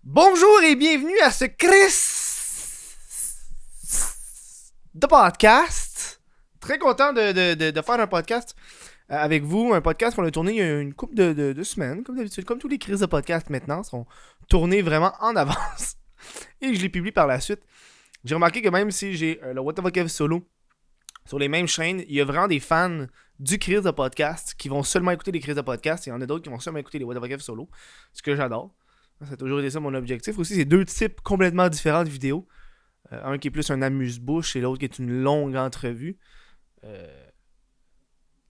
Bonjour et bienvenue à ce de podcast. Très content de faire un podcast avec vous. Un podcast qu'on a tourné il y a une couple de semaines, comme d'habitude. Comme tous les crises de podcast maintenant sont tournés vraiment en avance. Et je les publie par la suite. J'ai remarqué que même si j'ai le What the Fuck Kev solo sur les mêmes chaînes, il y a vraiment des fans du crise de podcast qui vont seulement écouter les crises de podcast. Et il y en a d'autres qui vont seulement écouter les What the Fuck Kev solo. Ce que j'adore. Ça a toujours été ça mon objectif. Aussi, c'est deux types complètement différents de vidéos. Un qui est plus un amuse-bouche et l'autre qui est une longue entrevue.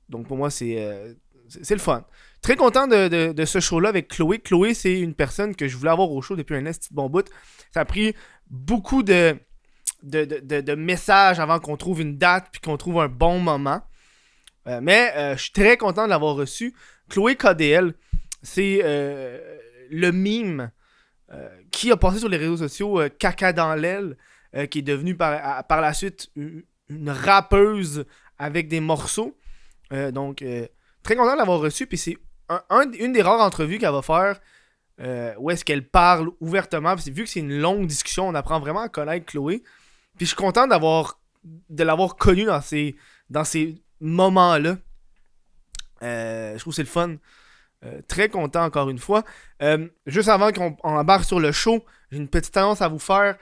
Donc pour moi, c'est le fun. Très content de ce show-là avec Chloé. Chloé, c'est une personne que je voulais avoir au show depuis un petit bon bout. Ça a pris beaucoup de messages avant qu'on trouve une date puis qu'on trouve un bon moment. Mais je suis très content de l'avoir reçu. Chloé KDL, c'est le mime qui a passé sur les réseaux sociaux caca dans l'aile, qui est devenue par la suite une rappeuse avec des morceaux. Donc, très content de l'avoir reçu. Puis c'est une des rares entrevues qu'elle va faire où est-ce qu'elle parle ouvertement. Puis vu que c'est une longue discussion, on apprend vraiment à connaître Chloé. Puis je suis content de l'avoir connue dans ces moments-là. Je trouve que c'est le fun. Très content encore une fois. Juste avant qu'on embarque sur le show, j'ai une petite annonce à vous faire.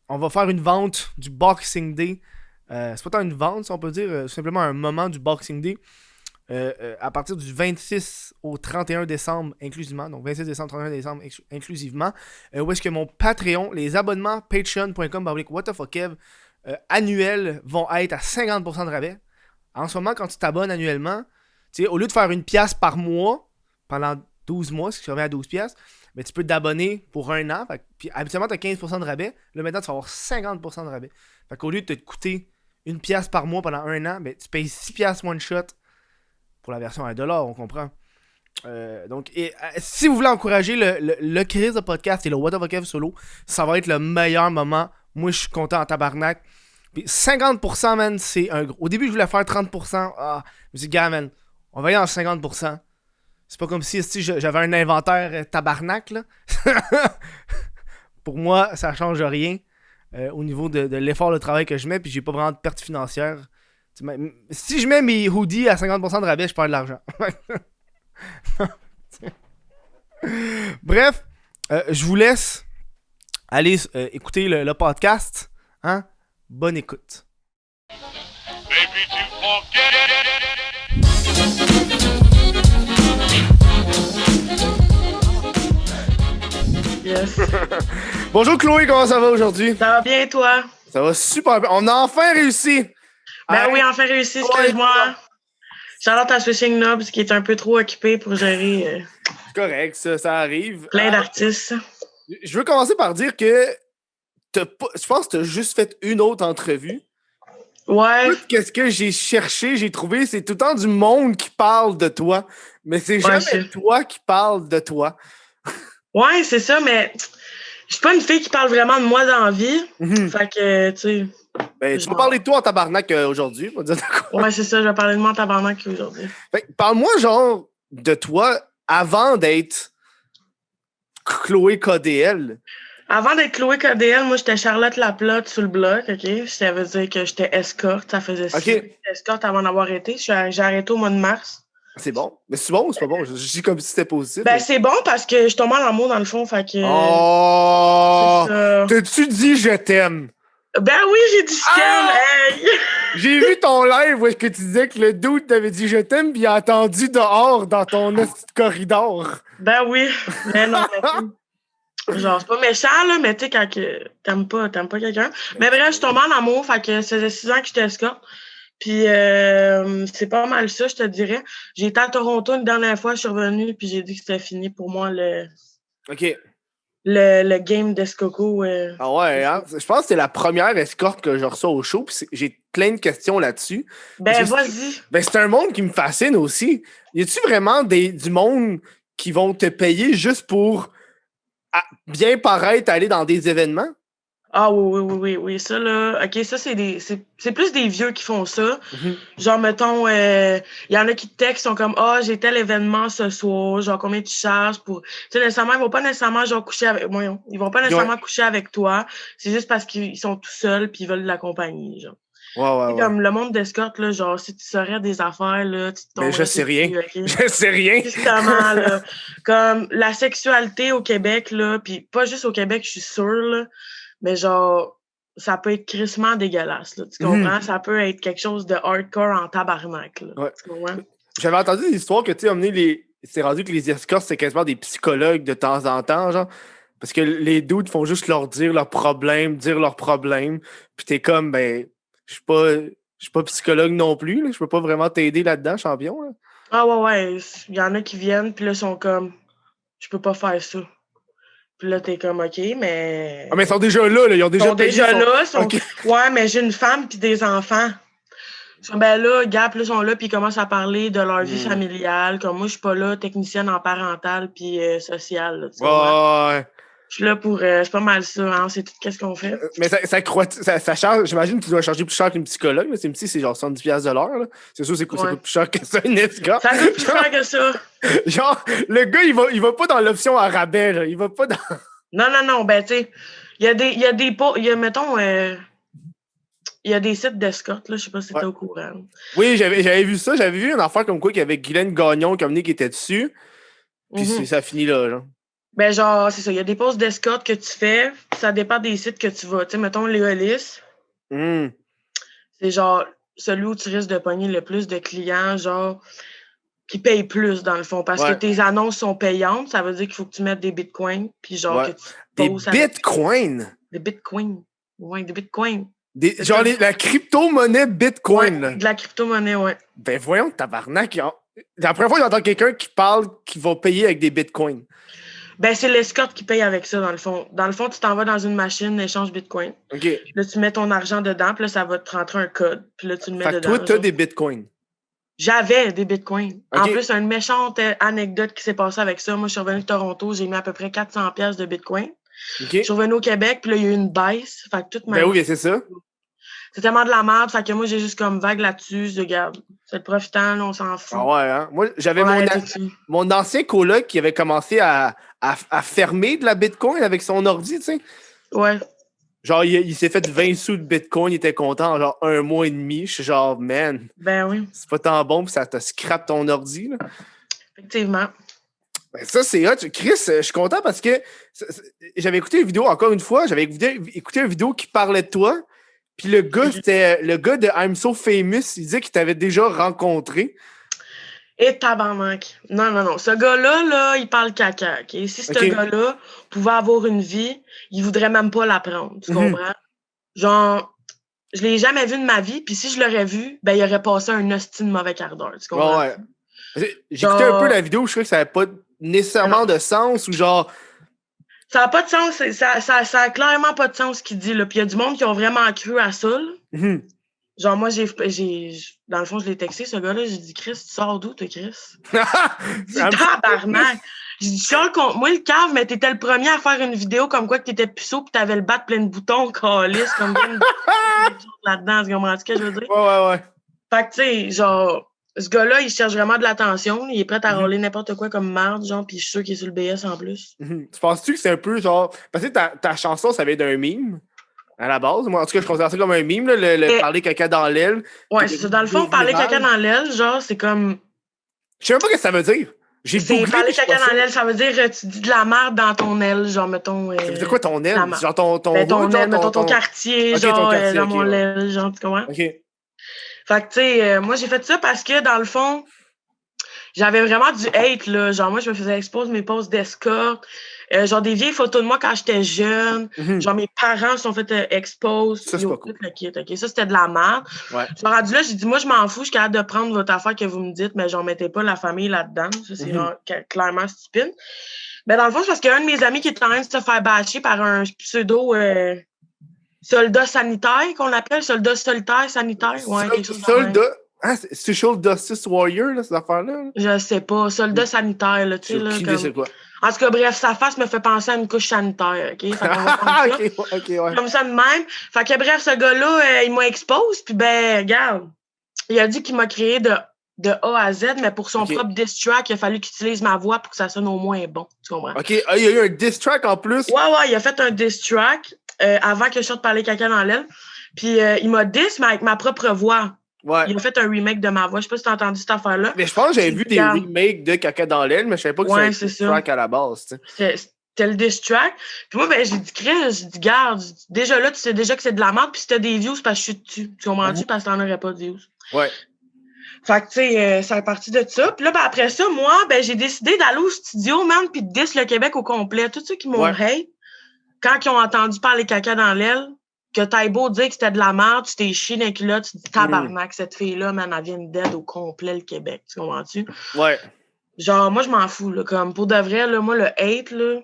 On va faire une vente du Boxing Day. C'est pas tant une vente, si on peut dire, simplement un moment du Boxing Day. À partir du 26 au 31 décembre inclusivement. Donc 26 décembre, 31 décembre inclusivement. Où est-ce que mon Patreon, les abonnements patreon.com/whatthefuckev annuels vont être à 50% de rabais. En ce moment, quand tu t'abonnes annuellement, au lieu de faire une pièce par mois, pendant 12 mois, ce qui revient à 12 pièces, mais tu peux t'abonner pour un an. Puis habituellement, tu as 15% de rabais. Là, maintenant, tu vas avoir 50% de rabais. Fait qu'au lieu de te coûter une pièce par mois pendant un an, ben, tu payes 6 pièces one shot pour la version à 1$, on comprend. Donc, si vous voulez encourager le crise de podcast et le What the Fuck Kev solo, ça va être le meilleur moment. Moi, je suis content en tabarnak. Puis 50%, man, c'est un gros. Au début, je voulais faire 30%. Ah, je me suis dit, gars, man, on va aller en 50%. C'est pas comme si j'avais un inventaire tabarnak, là. Pour moi, ça change rien au niveau de l'effort de travail que je mets, puis j'ai pas vraiment de perte financière. Si je mets mes hoodies à 50% de rabais, je perds de l'argent. Bref, je vous laisse aller écouter le podcast. Hein? Bonne écoute. Baby, tu forget Yes. Bonjour Chloé, comment ça va aujourd'hui? Ça va bien, toi? Ça va super bien. On a enfin réussi. Oui, enfin réussi, excuse-moi. Shout-out à Swishing Knobs qui est un peu trop occupé pour gérer. Correct, ça arrive. Plein d'artistes. Je veux commencer par dire que je pense que tu as juste fait une autre entrevue. Ouais. Qu'est-ce que j'ai cherché, j'ai trouvé, c'est tout le temps du monde qui parle de toi, mais c'est jamais toi qui parle de toi. Ouais, c'est ça, mais je suis pas une fille qui parle vraiment de moi dans la vie. Fait que, tu sais. Ben, tu vas parler de toi en tabarnak aujourd'hui. On va dire ouais, c'est ça, je vais parler de moi en tabarnak aujourd'hui. Fait que, parle-moi, genre, de toi avant d'être Chloé KDL. Avant d'être Chloé KDL, moi, j'étais Charlotte Laplotte sur le bloc, OK? Ça veut dire que j'étais escorte. Ça faisait escorte avant d'avoir été. J'ai arrêté au mois de mars. C'est bon. Mais c'est bon ou c'est pas bon? Je dis comme si c'était positif. Ben, c'est bon parce que je tombe en amour dans le fond, fait que... Oh! T'as-tu dit « je t'aime » ? Ben oui, j'ai dit « je t'aime ». Hey! J'ai vu ton live où est-ce que tu disais que le dude t'avait dit « je t'aime » puis il a attendu dehors dans ton corridor. Ben oui. Mais non, mais genre, c'est pas méchant, là, mais tu sais, quand t'aimes pas quelqu'un. Mais bref, je suis tombée en amour, fait que ça faisait 6 ans que je t'escorte. Puis c'est pas mal ça, je te dirais. J'ai été à Toronto une dernière fois, je suis revenue, puis j'ai dit que c'était fini pour moi le game d'Escoco. Ah ouais, hein? Je pense que c'est la première escorte que je reçois au show, puis j'ai plein de questions là-dessus. Ben vas-y. Ben c'est un monde qui me fascine aussi. Y a-tu vraiment du monde qui vont te payer juste pour bien paraître aller dans des événements? Ah oui, ça là, OK, ça c'est plus des vieux qui font ça. Genre, mettons, il y en a qui te textent, sont comme « Ah, j'ai tel événement ce soir, genre combien tu charges pour... » Tu sais, nécessairement, ils vont pas nécessairement genre coucher avec... Ils vont pas nécessairement coucher avec toi, c'est juste parce qu'ils sont tout seuls puis ils veulent de la compagnie, genre. Ouais. Comme le monde d'escorte, là, genre, si tu saurais des affaires, là, tu te Mais je tomberais sais sur rien. le cul, OK? Je sais rien. Justement, là, comme la sexualité au Québec, là, puis pas juste au Québec, je suis sûre, là, mais genre, ça peut être crissement dégueulasse, là, tu comprends? Ça peut être quelque chose de hardcore en tabarnak, là, Ouais. tu comprends? J'avais entendu des histoires que, tu sais, c'est rendu que les escortes, c'est quasiment des psychologues de temps en temps, genre. Parce que les dudes font juste leur dire leurs problèmes, Puis t'es comme, ben, je suis pas psychologue non plus, là. Je peux pas vraiment t'aider là-dedans, champion, là. Ah ouais, il y en a qui viennent, puis là, sont comme, je peux pas faire ça. Puis là, t'es comme, OK, mais... Ah, mais ils sont déjà là, ils ont déjà Ils sont payé. déjà là, OK. Ouais, mais j'ai une femme puis des enfants. Ben là, Gap, là, sont là, puis ils commencent à parler de leur vie familiale. Comme moi, je suis pas là, technicienne en parental puis sociale, là, tu comprends? Ouais. Je suis là pour... c'est pas mal ça, hein, c'est tout qu'est-ce qu'on fait. Mais ça charge, j'imagine que tu dois charger plus cher qu'une psychologue, là. C'est une psy, c'est genre 70$ de l'heure, là. C'est sûr, ça coûte plus cher que ça, une escorte. Ça coûte plus cher que ça. Genre, le gars, il va pas dans l'option à rabais, là. Il va pas dans... Non, ben, tu sais, il y a, mettons... il y a des sites d'escorte, là, je sais pas si t'es au courant. Oui, j'avais vu ça. J'avais vu une affaire comme quoi qu'il y avait Guylaine Gagnon comme qui était dessus. Puis ça finit là, genre. Ben, genre, c'est ça. Il y a des postes d'escorte que tu fais. Ça dépend des sites que tu vas. Tu sais, mettons, Léolis. C'est genre celui où tu risques de pogner le plus de clients, genre, qui payent plus, dans le fond. Parce que tes annonces sont payantes. Ça veut dire qu'il faut que tu mettes des bitcoins. Puis genre, que tu poses des bitcoins? Des bitcoins. Ouais, des bitcoins. Genre la crypto-monnaie bitcoin, là. De la crypto-monnaie, ouais. Ben voyons, tabarnak. La première fois que j'entends quelqu'un qui parle qu'il va payer avec des bitcoins. Ben, c'est l'escorte qui paye avec ça, dans le fond. Dans le fond, tu t'en vas dans une machine, échange bitcoin. OK. Là, tu mets ton argent dedans, puis là, ça va te rentrer un code. Puis là, tu le mets dedans. Toi, t'as des bitcoins. J'avais des bitcoins. Okay. En plus, une méchante anecdote qui s'est passée avec ça. Moi, je suis revenue de Toronto, j'ai mis à peu près 400$ de bitcoin. Okay. Je suis revenue au Québec, puis là, il y a eu une baisse. Fait que toute ma... Ben oui, c'est ça. C'est tellement de la merde, fait que moi, j'ai juste comme vague là-dessus. Je regarde, c'est profitant, là, on s'en fout. Ah ouais, hein? Moi, j'avais mon ancien coloc qui avait commencé à fermer de la bitcoin avec son ordi, tu sais. Ouais. Genre, il s'est fait 20 sous de bitcoin, il était content en genre 1 mois et demi. Je suis genre, man. Ben oui. C'est pas tant bon, puis ça te scrape ton ordi, là. Effectivement. Ben ça, c'est hot. Chris, je suis content parce que j'avais écouté une vidéo, encore une fois, j'avais écouté une vidéo qui parlait de toi. Puis le gars, c'était le gars de I'm So Famous. Il disait qu'il t'avait déjà rencontré. Et tabarnak. Non. Ce gars-là, là, il parle caca. Okay? Si ce gars-là pouvait avoir une vie, il voudrait même pas la prendre. Tu comprends? Genre, je l'ai jamais vu de ma vie. Puis si je l'aurais vu, ben, il aurait passé un hostie de mauvais quart d'heure. Tu comprends? Ouais. J'écoutais un peu la vidéo, je trouvais que ça n'avait pas nécessairement de sens ou genre. Ça n'a pas de sens. Ça a clairement pas de sens ce qu'il dit. Là. Puis il y a du monde qui ont vraiment cru à ça. Genre, moi, dans le fond, je l'ai texté, ce gars-là. J'ai dit, Chris, tu sors d'où, toi, Chris? J'ai dit, tabarnak! J'ai dit, moi, le cave, mais t'étais le premier à faire une vidéo comme quoi que t'étais puceau pis t'avais le bat plein de boutons, calice, comme bien là-dedans. Tu comprends ce que je veux dire? Ouais. Fait que, tu sais, genre, ce gars-là, il cherche vraiment de l'attention. Il est prêt à rouler n'importe quoi comme marde, genre, pis je suis sûr qu'il est sur le BS en plus. Tu penses-tu que c'est un peu genre. Parce que ta chanson, ça vient d'un meme? À la base, moi, en tout cas, je considère ça comme un mime, là, le parler caca dans l'aile. Ouais, c'est ça. Dans le fond, parler caca dans l'aile, genre, c'est comme. Je sais même pas ce que ça veut dire. C'est parler caca dans l'aile, ça veut dire tu dis de la merde dans ton aile, genre, mettons. Ça veut dire quoi ton aile? Genre ton aile, mettons ton quartier, genre, ton quartier, dans mon aile, genre, tu comprends? OK. Fait que, tu sais, moi, j'ai fait ça parce que, dans le fond, j'avais vraiment du hate, là. Genre, moi, je me faisais exposer mes posts d'escorte. Genre, des vieilles photos de moi quand j'étais jeune. Genre, mes parents se sont fait expose. Ça, c'est pas cool. Ça, c'était de la merde. Ouais. Je suis rendu là, j'ai dit, moi, je m'en fous. Je suis capable de prendre votre affaire que vous me dites, mais j'en mettais pas la famille là-dedans. Ça, c'est clairement stupide. Mais dans le fond, c'est parce qu'il y a un de mes amis qui est en train de se faire bâcher par un pseudo soldat sanitaire, qu'on appelle. Soldat solitaire sanitaire. Ouais, quelque chose soldat? Ah, c'est Social Justice Warrior, là, cette affaire-là? Là? Je sais pas. Soldat sanitaire, là, tu sais, là. Comme... c'est quoi. En tout cas, bref, sa face me fait penser à une couche sanitaire, OK? Fait qu'on va prendre ça. OK, ouais. Comme ça de même. Fait que bref, ce gars-là, il m'a expose, puis ben, regarde, il a dit qu'il m'a créé de A à Z, mais pour son propre diss track, il a fallu qu'il utilise ma voix pour que ça sonne au moins bon. Tu comprends? OK, il y a eu un diss track en plus? Ouais, il a fait un diss track avant que je sorte parler caca dans l'aile. Puis il m'a diss, mais avec ma propre voix. Ouais. Il a fait un remake de ma voix. Je sais pas si t'as entendu cette affaire-là. Mais je pense que j'avais vu des remakes de Caca dans l'aile, mais je savais pas que c'était un diss track à la base. C'était le diss track. Puis moi, ben, j'ai dit, garde, déjà là, tu sais déjà que c'est de la merde, puis si t'as des views, c'est parce que je suis dessus. Tu comprends-tu? Parce que t'en aurais pas de views. Ouais. Fait que, tu sais, ça est parti de ça. Puis là, ben, après ça, moi, ben, j'ai décidé d'aller au studio, man, puis de diss le Québec au complet. Tous ceux qui m'ont hate, quand ils ont entendu parler caca dans l'aile, que t'as beau dire que c'était de la merde, tu t'es chié dans les culottes, tu dis tabarnak, cette fille-là, man, elle vient d'aide au complet le Québec. Tu comprends-tu? Ouais. Genre, moi, je m'en fous, là. Comme, pour de vrai, là, moi, le hate, là.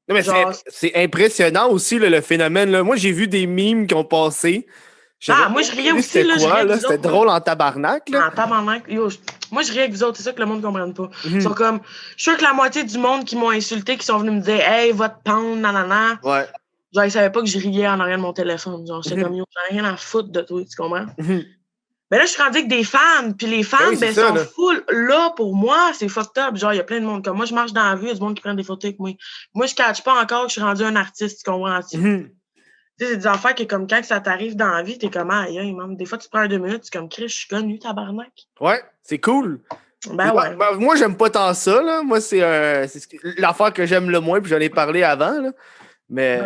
Non, mais genre... c'est impressionnant aussi, là, le phénomène, là. Moi, j'ai vu des memes qui ont passé. Moi, je riais aussi, là. C'était drôle en tabarnak, là. En tabarnak. Yo, moi, je riais avec vous autres. C'est ça que le monde ne comprenne pas. Ils sont comme... Je suis sûr que la moitié du monde qui m'ont insulté, qui sont venus me dire « Hey, va te pendre, nanana. » Ouais. Genre, ils savaient pas que je riais en arrière de mon téléphone. Genre, j'étais comme « Yo, j'en ai rien à foutre de toi. » Tu comprends? Mais là, je suis rendue avec des fans. Puis les fans, sont full là pour moi. C'est fucked up. Genre, il y a plein de monde. Comme moi, je marche dans la rue, il y a du monde qui prend des photos avec moi. Moi, je catch pas encore que je suis rendu un artiste. Tu comprends-tu? Tu sais, c'est des affaires que, comme quand ça t'arrive dans la vie, t'es comme, aïe, même. Des fois, tu prends 2 minutes, tu es comme, Chris, je suis connu, tabarnak. Ouais, c'est cool. Ben ouais. Moi, j'aime pas tant ça, là. Moi, c'est l'affaire que j'aime le moins, puis j'en ai parlé avant, là. Mais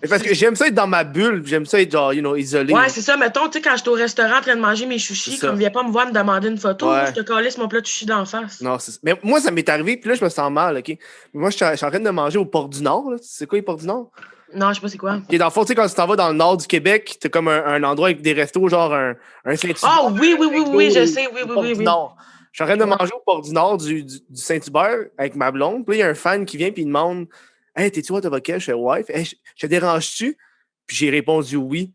parce que j'aime ça être dans ma bulle, j'aime ça être genre, isolé. Ouais, c'est ça. Mettons, tu sais, quand je suis au restaurant en train de manger mes sushis, comme viens pas me voir me demander une photo, je te calisse mon plat de sushis d'en face. Non, mais moi, ça m'est arrivé, puis là, je me sens mal, OK? Moi, je suis en train de manger au Port du Nord, là. C'est quoi, les Ports du Nord? Non, je sais pas c'est quoi. Dans le fond, tu sais, quand tu t'en vas dans le nord du Québec, t'as comme un endroit avec des restos, genre un Saint-Hubert. Ah oui, je sais, oui. Nord. Je suis en train de manger au Port du Nord du Saint-Hubert avec ma blonde. Puis là, il y a un fan qui vient puis il demande « Hey, t'es-tu votre avocat? » Je fais « Ouais. » Hey, je te dérange-tu? Puis j'ai répondu oui.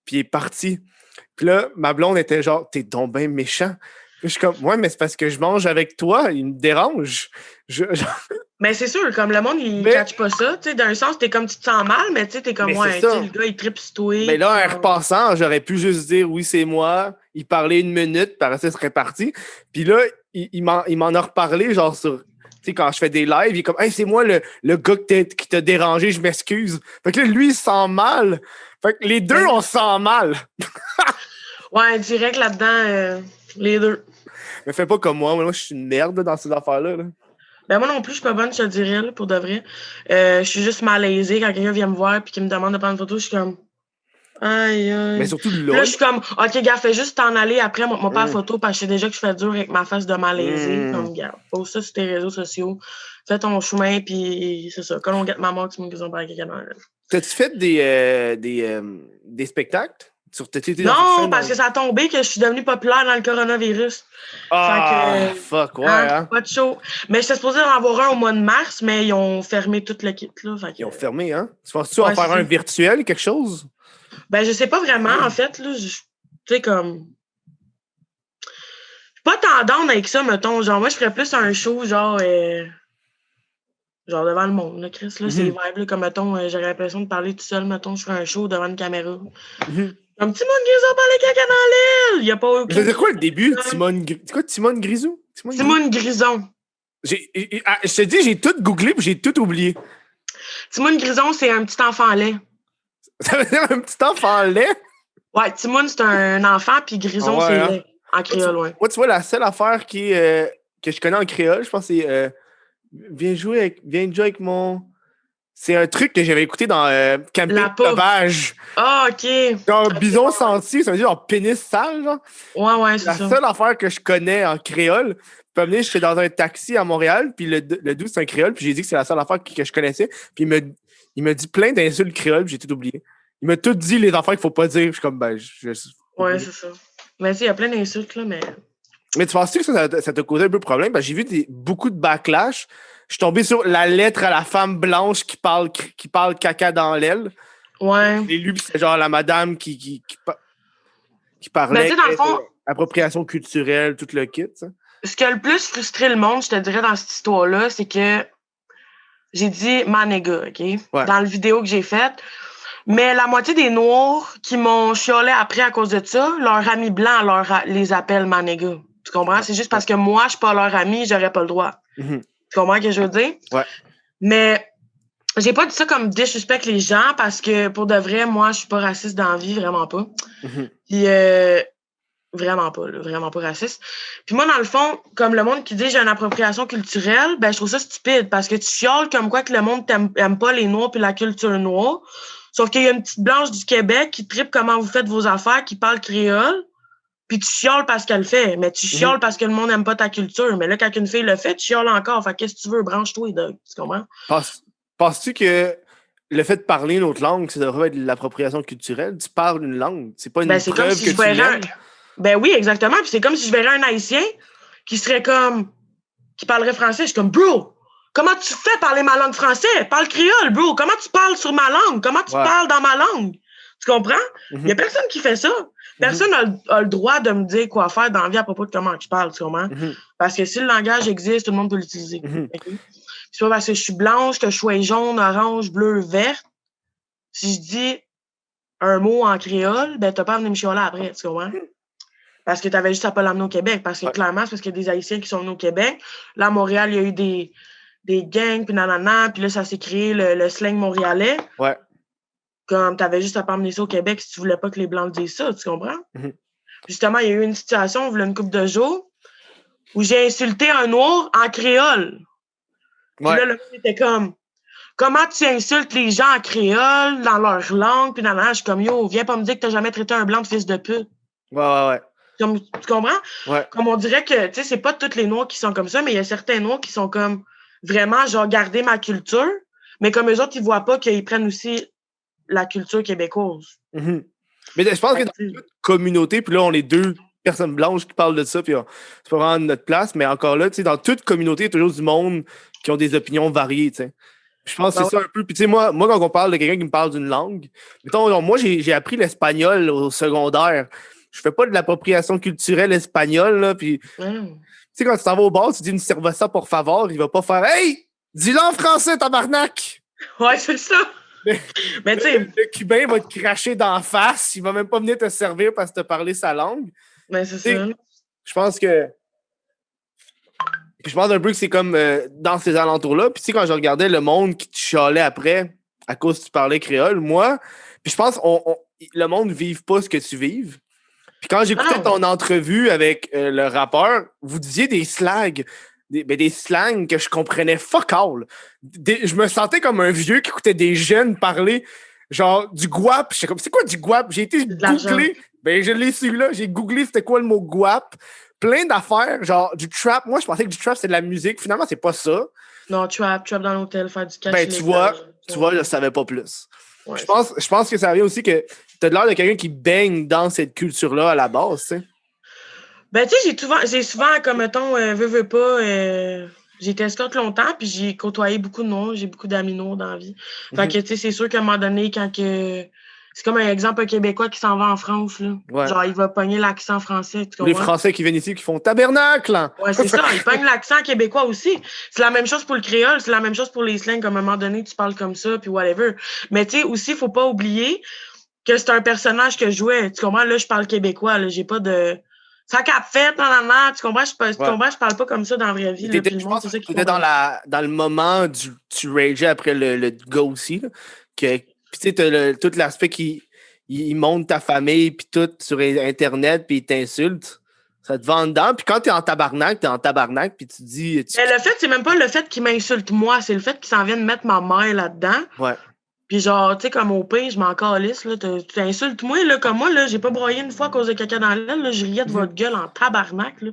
Puis il est parti. Puis là, ma blonde était genre « T'es donc bien méchant. » Puis je suis comme « Ouais, mais c'est parce que je mange avec toi. Il me dérange. » Mais c'est sûr, comme le monde, il catch pas ça. Tu sais, d'un sens, t'es comme tu te sens mal, mais tu sais, t'es comme ouais, le gars, il tripe sur toi. Mais là, en repassant, j'aurais pu juste dire oui, c'est moi. Il parlait 1 minute, par ça serait parti. Puis là, il m'en a reparlé, genre sur. Tu sais, quand je fais des lives, il est comme hey, c'est moi le gars qui t'a dérangé, je m'excuse. Fait que là, lui, il se sent mal. Fait que les deux, on se sent mal. Ouais, direct là-dedans, les deux. Mais fais pas comme moi. Moi, je suis une merde dans ces affaires-là. Là. Ben moi non plus, je suis pas bonne, je te dirais, là, pour de vrai. Je suis juste malaisée quand quelqu'un vient me voir et qu'il me demande de prendre une photo, je suis comme aïe. Mais surtout là. Là, je suis comme OK, gars, fais juste t'en aller après, moi pas la photo parce que je sais déjà que je fais dur avec ma face de malaisée. Comme gars, pose ça sur tes réseaux sociaux, fais ton chemin, puis c'est ça. Quand on guette ma mort, tu me dis par quelqu'un. T'as-tu fait des spectacles? Non, parce que ça a tombé que je suis devenue populaire dans le coronavirus. Fuck, ouais. Pas de show. Mais j'étais supposée en avoir un au mois de mars, mais ils ont fermé tout le kit. Là, ils ont fermé, hein? Tu penses-tu en faire un virtuel, quelque chose? Ben, je sais pas vraiment, en fait. Là, tu sais, comme... Je suis pas tendance avec ça, mettons. Genre, moi, je ferais plus un show, genre devant le monde, là, Chris. Là, c'est les vibes, là, comme, mettons, j'aurais l'impression de parler tout seul, mettons, je ferais un show devant une caméra. Un petit monde Grison par les caca dans l'aile! Il y a pas aucun... C'est quoi le début? C'est quoi Timone Grisou? Timone Grison. Je te dis, j'ai tout googlé puis j'ai tout oublié. Timone Grison, c'est un petit enfant laid. Ça veut dire un petit enfant laid? Ouais, Timone, c'est un enfant, puis Grison, c'est laid. En créole, ouais. Moi, tu vois, la seule affaire que je connais en créole, je pense que c'est viens jouer avec mon... C'est un truc que j'avais écouté dans Camping Sauvage. Ah, OK. Genre bison senti, ça veut dire genre pénis sale, genre. Ouais, c'est ça. La seule affaire que je connais en créole, puis j'étais dans un taxi à Montréal, puis le doux, c'est un créole, puis j'ai dit que c'est la seule affaire que je connaissais, puis il m'a dit plein d'insultes créoles, puis j'ai tout oublié. Il m'a tout dit les affaires qu'il faut pas dire, je suis comme, ben, ouais, c'est ça. Mais tu sais, il y a plein d'insultes, là, mais... Mais tu penses-tu que ça t'a causé un peu de problème? Parce que j'ai vu beaucoup de backlash. Je suis tombé sur la lettre à la femme blanche qui parle caca dans l'aile. Ouais. J'ai lu, c'est genre la madame qui... qui Ben, parlait tu sais, dans le fond, appropriation culturelle, tout le kit, ça. ce qui a le plus frustré le monde, je te dirais, dans cette histoire-là, c'est que j'ai dit my nigga, OK? Ouais. Dans le vidéo que j'ai faite. Mais la moitié des Noirs qui m'ont chiolé après à cause de ça, leurs amis blancs les appellent my nigga. Tu comprends? C'est juste parce que moi, je suis pas leur ami, j'aurais pas le droit. Mm-hmm. Tu comprends ce que je veux dire? Ouais. Mais j'ai pas dit ça comme disrespect les gens parce que pour de vrai, moi, je suis pas raciste dans la vie, vraiment pas. Mm-hmm. Puis vraiment pas, là, vraiment pas raciste. Puis moi, dans le fond, comme le monde qui dit j'ai une appropriation culturelle, ben je trouve ça stupide parce que tu chiales comme quoi que le monde aime pas les Noirs puis la culture noire. Sauf qu'il y a une petite blanche du Québec qui tripe comment vous faites vos affaires, qui parle créole, puis tu chiales parce qu'elle le fait. Mais tu chiales parce que le monde n'aime pas ta culture. Mais là, quand une fille le fait, tu chiales encore. Fait qu'est-ce que tu veux? Branche-toi, Doug. Tu comprends? Penses-tu que le fait de parler une autre langue, ça devrait être de l'appropriation culturelle? Tu parles une langue, c'est pas une Ben, c'est comme preuve si que je tu verrais l'aimes? Ben oui, exactement. Puis c'est comme si je verrais un Haïtien qui serait comme... qui parlerait français. Je suis comme, bro, comment tu fais parler ma langue français? Parle créole, bro. Comment tu parles sur ma langue? Comment tu parles dans ma langue? Tu comprends? Il y a personne qui fait ça. Personne n'a le droit de me dire quoi faire dans la vie à propos de comment je parle, tu comprends? Parce que si le langage existe, tout le monde peut l'utiliser. Okay? C'est pas parce que je suis blanche que je sois jaune, orange, bleu, vert. Si je dis un mot en créole, ben t'as pas à venir me chialer après, tu comprends? Parce que t'avais juste à pas l'amener au Québec. Parce que clairement, c'est parce qu'il y a des Haïtiens qui sont venus au Québec. Là, à Montréal, il y a eu des gangs, puis nanana, puis là, ça s'est créé le slang montréalais. Ouais. Comme t'avais juste à pas emmener ça au Québec si tu voulais pas que les Blancs disent ça, tu comprends? Justement, il y a eu une situation, il y a une couple de jours, où j'ai insulté un Noir en créole. Puis là, le monde était comme, comment tu insultes les gens en créole, dans leur langue, puis nanana, je suis comme, yo, viens pas me dire que t'as jamais traité un Blanc de fils de pute. Ouais. Comme, tu comprends? Ouais. Comme on dirait que, tu sais, c'est pas tous les Noirs qui sont comme ça, mais il y a certains Noirs qui sont comme vraiment, genre, garder ma culture, mais comme eux autres, ils voient pas qu'ils prennent aussi la culture québécoise. Mais je pense que dans toute communauté, puis là, on est deux personnes blanches qui parlent de ça, puis c'est pas vraiment notre place, mais encore là, tu sais, dans toute communauté, il y a toujours du monde qui ont des opinions variées, tu sais. Je pense que c'est ça un peu. Puis tu sais, moi, quand on parle de quelqu'un qui me parle d'une langue, mettons, moi, j'ai appris l'espagnol au secondaire. Je fais pas de l'appropriation culturelle espagnole, là, puis tu sais, quand tu t'en vas au bar, tu dis une cerveza por favor, il va pas faire « Hey! Dis-le en français, tabarnak! » Ouais, c'est ça. Mais tu sais... Le Cubain va te cracher d'en face, il va même pas venir te servir parce que t'as parlé sa langue. Mais c'est ça. Je pense que... Puis je pense un peu que c'est comme dans ces alentours-là. Puis tu sais, quand je regardais le monde qui te chialait après à cause que tu parlais créole, moi, puis je pense le monde ne vive pas ce que tu vives. Puis quand j'écoutais ton entrevue avec le rappeur, vous disiez des slangs, des slangs que je comprenais fuck all. Je me sentais comme un vieux qui écoutait des jeunes parler genre du guap. J'étais comme, c'est quoi du guap? J'ai été googlé. Ben, je l'ai su là. J'ai googlé c'était quoi le mot guap. Plein d'affaires, genre du trap. Moi, je pensais que du trap, c'est de la musique. Finalement, c'est pas ça. Non, trap dans l'hôtel, faire du cash. Ben, tu vois, je savais pas plus. Ouais, je pense que ça vient aussi que t'as l'air de quelqu'un qui baigne dans cette culture-là à la base, tu sais. Ben, tu sais, j'ai souvent, comme, mettons, veux pas, j'ai été escorte longtemps, puis j'ai côtoyé beaucoup de noirs, j'ai beaucoup d'amis noirs dans la vie. Fait que, tu sais, c'est sûr qu'à un moment donné, quand que... C'est comme un exemple, un Québécois qui s'en va en France, là. Ouais. Genre, il va pogner l'accent français, tu comprends? Les Français qui viennent ici, qui font tabernacle! Ouais, c'est ça, ils pognent l'accent québécois aussi. C'est la même chose pour le créole, c'est la même chose pour les slangs, comme à un moment donné, tu parles comme ça, puis whatever. Mais tu sais, aussi, faut pas oublier que c'est un personnage que je jouais. Tu comprends? Là, je parle québécois, là, j'ai pas de... Ça cap fait, non, tu comprends? Je parle pas comme ça dans la vraie vie. Là, je pense que t'étais dans le moment tu rageais après le gars aussi, là, que... Puis tu sais, tout l'aspect qu'il monte ta famille, puis tout sur Internet, puis il t'insulte. Ça te va en dedans. Puis quand t'es en tabarnak, puis tu dis... Mais le fait, c'est même pas le fait qu'il m'insulte moi, c'est le fait qu'il s'en vienne mettre ma mère là-dedans. Ouais. Puis genre, tu sais, comme au pire, je m'en calisse, là. Tu t'insultes moi, là, comme moi, là, j'ai pas broyé une fois à cause de caca dans l'aile, là. Je riais de votre gueule en tabarnak, là.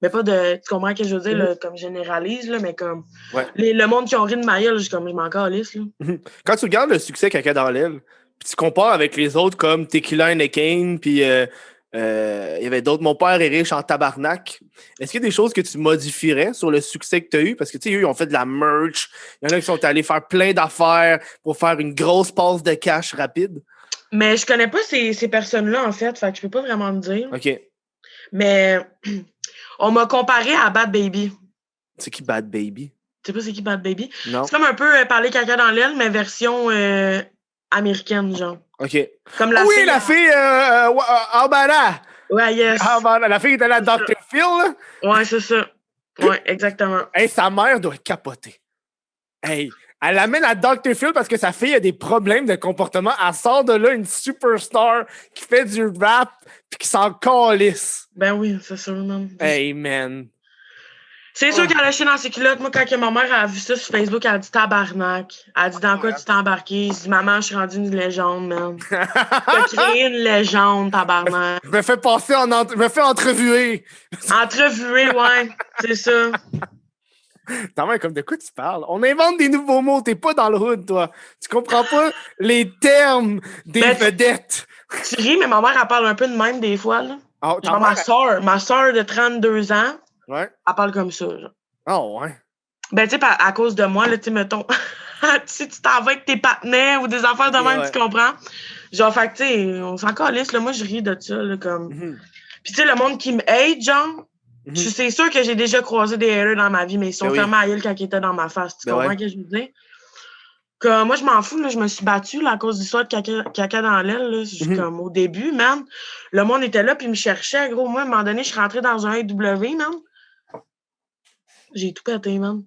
Mais pas de... Tu comprends ce que je veux dire, là, comme généralise, là, mais comme... Ouais. Le monde qui ont ri de ma gueule, je m'en calisse, là. Quand tu regardes le succès caca dans l'aile, puis tu compares avec les autres comme Tequila and Kane, puis il y avait d'autres, Mon père est riche en tabarnak. Est-ce qu'il y a des choses que tu modifierais sur le succès que tu as eu? Parce que, tu sais, eux, ils ont fait de la merch. Il y en a qui sont allés faire plein d'affaires pour faire une grosse passe de cash rapide. Mais je connais pas ces personnes-là, en fait que je peux pas vraiment me dire. OK. Mais on m'a comparé à Bad Baby. C'est qui Bad Baby? Tu sais pas c'est qui Bad Baby? Non. C'est comme un peu parler caca dans l'aile, mais version américaine, genre. OK. Comme Oui, la fille Albana! Ouais, yes. Albana. La fille était là, Dr. Phil, là. Ouais, c'est ça. Ouais, exactement. Hey, sa mère doit capoter. Hey, elle amène à Dr. Phil parce que sa fille a des problèmes de comportement. Elle sort de là une superstar qui fait du rap puis qui s'en calisse. Ben oui, c'est sûr, man. Hey, man. C'est sûr qu'elle a chié dans ses culottes. Moi, quand ma mère a vu ça sur Facebook, elle a dit tabarnak. Elle a dit dans quoi tu t'es embarqué? Je dis maman, je suis rendue une légende, man. T'as créé une légende, tabarnak. Je me fais passer je me fais entrevuer. Entrevuer, ouais, c'est ça. T'as même comme de quoi tu parles? On invente des nouveaux mots, t'es pas dans le hood, toi. Tu comprends pas les termes des vedettes. Tu ris, mais ma mère, elle parle un peu de même des fois, là. Oh, genre ma soeur de 32 ans, ouais. Elle parle comme ça, genre. Oh, ouais. Ben, tu sais, à cause de moi, là, tu sais, mettons, si tu t'en vas avec tes partenaires ou des affaires de même, tu comprends? Genre, fait que, tu sais, on s'en calisse, là. Moi, je ris de ça, là, comme. Puis, tu sais, le monde qui me hate, genre, c'est sûr que j'ai déjà croisé des haters dans ma vie, mais ils sont fermés à gueule quand ils étaient dans ma face. Tu comprends ce que je veux dire? Comme, moi, je m'en fous, là. Je me suis battue, là, à cause du soir de caca dans l'aile, là. Comme, au début, man, le monde était là, puis il me cherchait, gros. Moi, à un moment donné, je suis rentrée dans un AW, man. J'ai tout pété, man.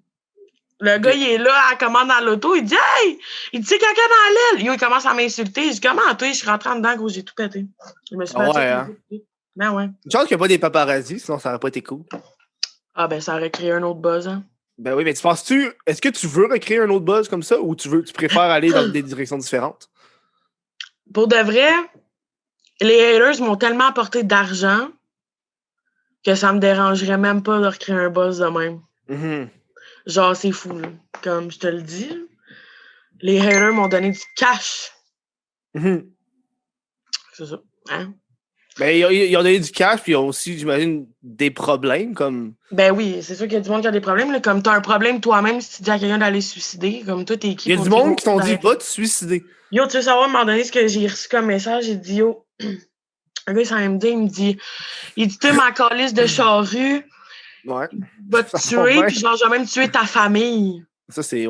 Le gars, il est là, à la commande dans l'auto, il dit « Hey! » Il dit « C'est quelqu'un dans l'aile! » Il commence à m'insulter. Je dis « Comment, toi? » Je suis rentrée en dedans, gros, j'ai tout pété. Je me suis battue. Ben ouais. Une chance qu'il n'y a pas des paparazzis, sinon ça n'aurait pas été cool. Ah ben, ça aurait créé un autre buzz, hein. Ben oui, mais est-ce que tu veux recréer un autre buzz comme ça ou tu préfères aller dans des directions différentes? Pour de vrai, les haters m'ont tellement apporté d'argent que ça me dérangerait même pas de recréer un buzz de même. Genre, c'est fou, là. Comme je te le dis, les haters m'ont donné du cash. C'est ça. Hein? Ben, ils ont donné du cash, puis ils ont aussi, j'imagine, des problèmes, comme... Ben oui, c'est sûr qu'il y a du monde qui a des problèmes. Là. Comme t'as un problème toi-même si tu dis à quelqu'un d'aller se suicider, comme toi, t'es qui? Il y a du monde qui t'ont dit pas de te suicider. Yo, tu veux savoir, à un moment donné, ce que j'ai reçu comme message, j'ai dit, yo, un gars, ça me dit, il dit, tu ma calice de charrue, ouais. va te tuer, puis genre, je vais même tuer ta famille. Ça, c'est...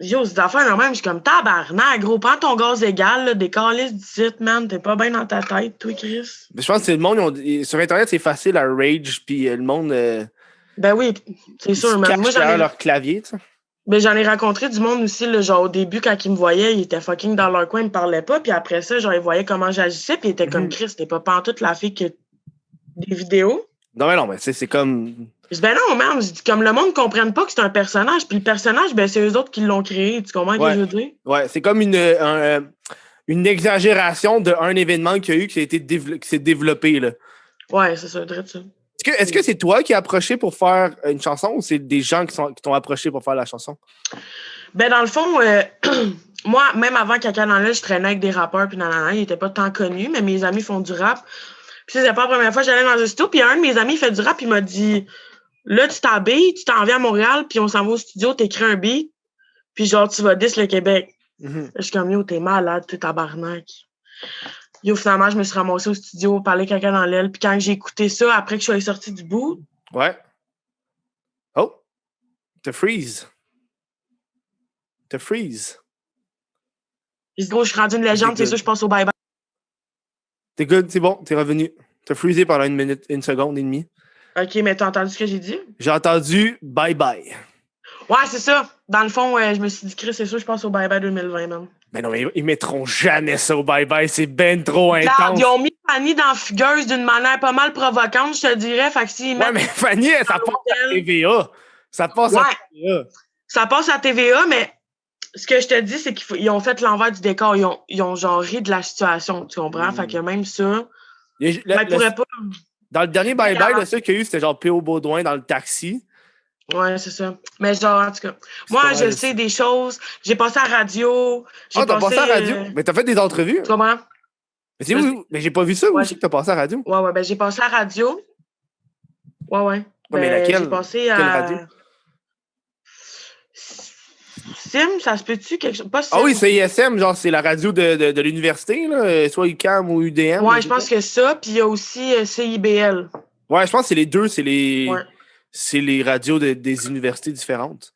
Yo, c'est affaires de même, je suis comme tabarnak, gros, prends ton gaz égal, là, des calices d'ici, man, t'es pas bien dans ta tête, toi, Chris. Mais je pense que le monde, sur Internet, c'est facile à rage, puis le monde... ben oui, c'est sûr, man. Moi, j'en ai... leur clavier, tu sais. Ben, j'en ai rencontré du monde aussi, là, genre, au début, quand ils me voyaient, ils étaient fucking dans leur coin, ils me parlaient pas, puis après ça, genre, ils voyaient comment j'agissais, puis ils étaient comme, Chris, t'es pas pantoute la fille qui a des vidéos. Non, mais c'est comme... Je dis, ben non, man, je dis, comme le monde ne comprenne pas que c'est un personnage, puis le personnage, ben c'est eux autres qui l'ont créé, tu comprends ce que je veux dire? Ouais, c'est comme une exagération d'un événement qu'il y a eu qui s'est développé, là. Ouais, c'est ça, direct ça. Est-ce que c'est toi qui as approché pour faire une chanson ou c'est des gens qui t'ont approché pour faire la chanson? Ben, dans le fond, moi, même avant Caca dans l'aile, je traînais avec des rappeurs, puis nanana, ils n'étaient pas tant connus, mais mes amis font du rap. Puis c'est pas la première fois que j'allais dans un studio, puis un de mes amis fait du rap, il m'a dit... Là, tu t'habilles, tu t'en viens à Montréal, puis on s'en va au studio, t'écris un beat, puis genre, tu vas 10 le Québec. Je suis comme, yo, t'es malade, t'es tabarnak. Yo, finalement, je me suis ramassée au studio, parler quelqu'un dans l'aile, puis quand j'ai écouté ça, après que je sois sortie du bout... Ouais. Oh! Te freeze. J'ai dit, gros, je suis rendu une légende, c'est sûr, je passe au bye-bye. T'es good, c'est bon, t'es revenu. T'as freezé pendant une seconde et demie. OK, mais t'as entendu ce que j'ai dit? J'ai entendu bye-bye. Ouais, c'est ça. Dans le fond, je me suis dit, Chris, c'est sûr, je pense au bye-bye 2020, man. Mais non, mais ils mettront jamais ça au bye-bye. C'est ben trop intense. Regarde, ils ont mis Fanny dans Fugueuse d'une manière pas mal provocante, je te dirais. Fait que s'ils ouais, mais Fanny, ça passe à TVA. Ça passe à TVA. Ça passe à TVA, mais ce que je te dis, c'est qu'ils ont fait l'envers du décor. Ils ont genre ri de la situation, tu comprends? Fait que même ça... ils pourraient pas... Dans le dernier bye-bye, le seul qu'il y a eu, c'était genre P.O. Baudouin dans le taxi. Ouais, c'est ça. Mais genre, en tout cas, moi, je sais des choses. J'ai passé à la radio. T'as passé à la radio? Mais t'as fait des entrevues? Comment? Mais c'est où? Mais j'ai pas vu ça. Où c'est que t'as passé à la radio? Ouais, ben j'ai passé à la radio. Ouais. Mais laquelle? J'ai passé à... Quelle radio? Sim, ça se peut-tu? Quelque chose? Pas Ah oui, Sim. c'est ISM, genre c'est la radio de l'université, là, soit UQAM ou UDM. Ouais, je pense que ça. Puis il y a aussi CIBL. Ouais, je pense que c'est les deux, Ouais. c'est les radios des universités différentes.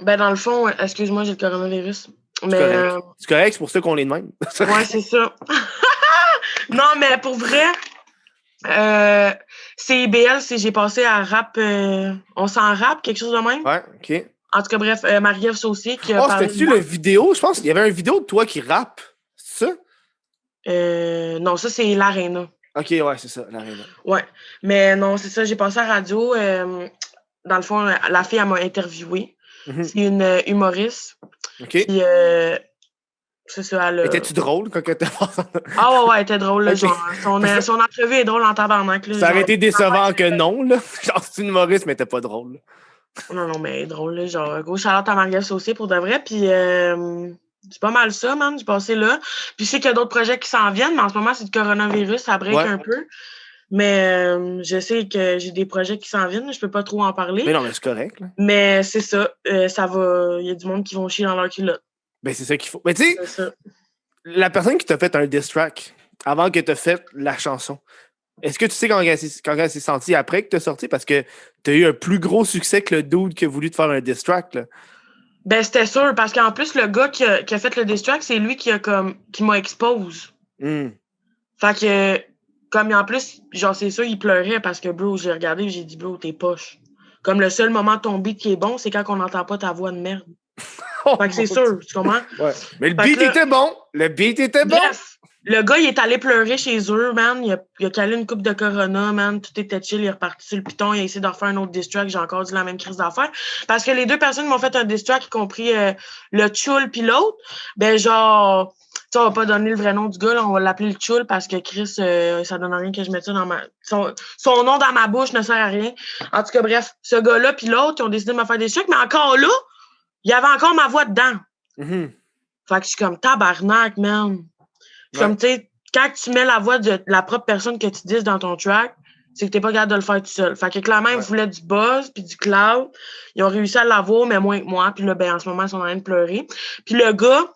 Ben, dans le fond, excuse-moi, j'ai le coronavirus. C'est Mais, correct. C'est correct, c'est pour ça qu'on est de même. ouais, c'est ça. Non, mais pour vrai, CIBL, j'ai passé à rap, on s'en rap, quelque chose de même. Ouais, ok. En tout cas, bref, Marie-Ève Saucier qui a Oh, parlé de c'était-tu moi. le vidéo? Je pense qu'il y avait une vidéo de toi qui rappe. C'est ça? Non, ça, c'est l'Arena. Ok, ouais, c'est ça, l'aréna. Ouais. Mais non, c'est ça, j'ai passé à la radio. Dans le fond, la fille, elle m'a interviewée. Mhm. C'est une humoriste. Ok. Puis, c'est ça, elle a... Étais-tu drôle quand t'as passé? Ah ouais, ouais, elle était drôle, là, Ok. genre. Son entrevue est drôle en tabarnak, là. Ça aurait Genre, été décevant que non, là. Genre, c'est une humoriste, mais t'es pas drôle. non, non, mais elle est drôle, là. Genre, gros shout-out à Marie-Ève Saucier pour de vrai. Puis, c'est pas mal ça, man. J'ai passé là. Puis, je sais qu'il y a d'autres projets qui s'en viennent, mais en ce moment, c'est le coronavirus, ça break Ouais. un peu. Mais je sais que j'ai des projets qui s'en viennent, je peux pas trop en parler. Mais non, mais c'est correct, là. Mais c'est ça, ça va. Il y a du monde qui vont chier dans leur culotte. Ben, c'est ça qu'il faut. Mais tu sais, C'est ça. la personne qui t'a fait un diss track avant que t'as fait la chanson, est-ce que tu sais quand elle s'est sentie après que t'as sorti? Parce que t'as eu un plus gros succès que le dude qui a voulu te faire un diss track, là. Ben, c'était sûr, parce qu'en plus, le gars qui a fait le diss track, c'est lui qui m'a expose. Mm. Fait que, comme en plus, genre, c'est sûr, il pleurait parce que, bro, j'ai regardé et j'ai dit, bro, t'es poche. Comme le seul moment de ton beat qui est bon, c'est quand on n'entend pas ta voix de merde. Oh, Fait que c'est mon sûr, Dieu. tu comprends? Ouais. Mais le Fait beat que là, était bon. Le beat était bon. bref, le gars, il est allé pleurer chez eux, man. Il a calé une coupe de Corona, man. Tout était chill. Il est reparti sur le piton. Il a essayé de refaire un autre diss track. J'ai encore dit la même crise d'affaires. Parce que les deux personnes m'ont fait un diss track, y compris le Tchoul puis l'autre. Ben, genre, tu sais, on va pas donner le vrai nom du gars, là. On va l'appeler le Tchoul parce que Chris, ça donne rien que je mette ça dans son nom dans ma bouche ne sert à rien. En tout cas, bref, ce gars-là puis l'autre, ils ont décidé de me faire des trucs, mais encore là, il y avait encore ma voix dedans. Mhm. Fait que je suis comme tabarnak, man. Ouais. Comme, tu sais, quand tu mets la voix de la propre personne que tu dises dans ton track, c'est que t'es pas capable de le faire tout seul. Fait que clairement, ils voulaient du buzz puis du cloud. Ils ont réussi à l'avoir, mais moins que moi. Puis là, ben, en ce moment, ils sont en train de pleurer. Puis le gars,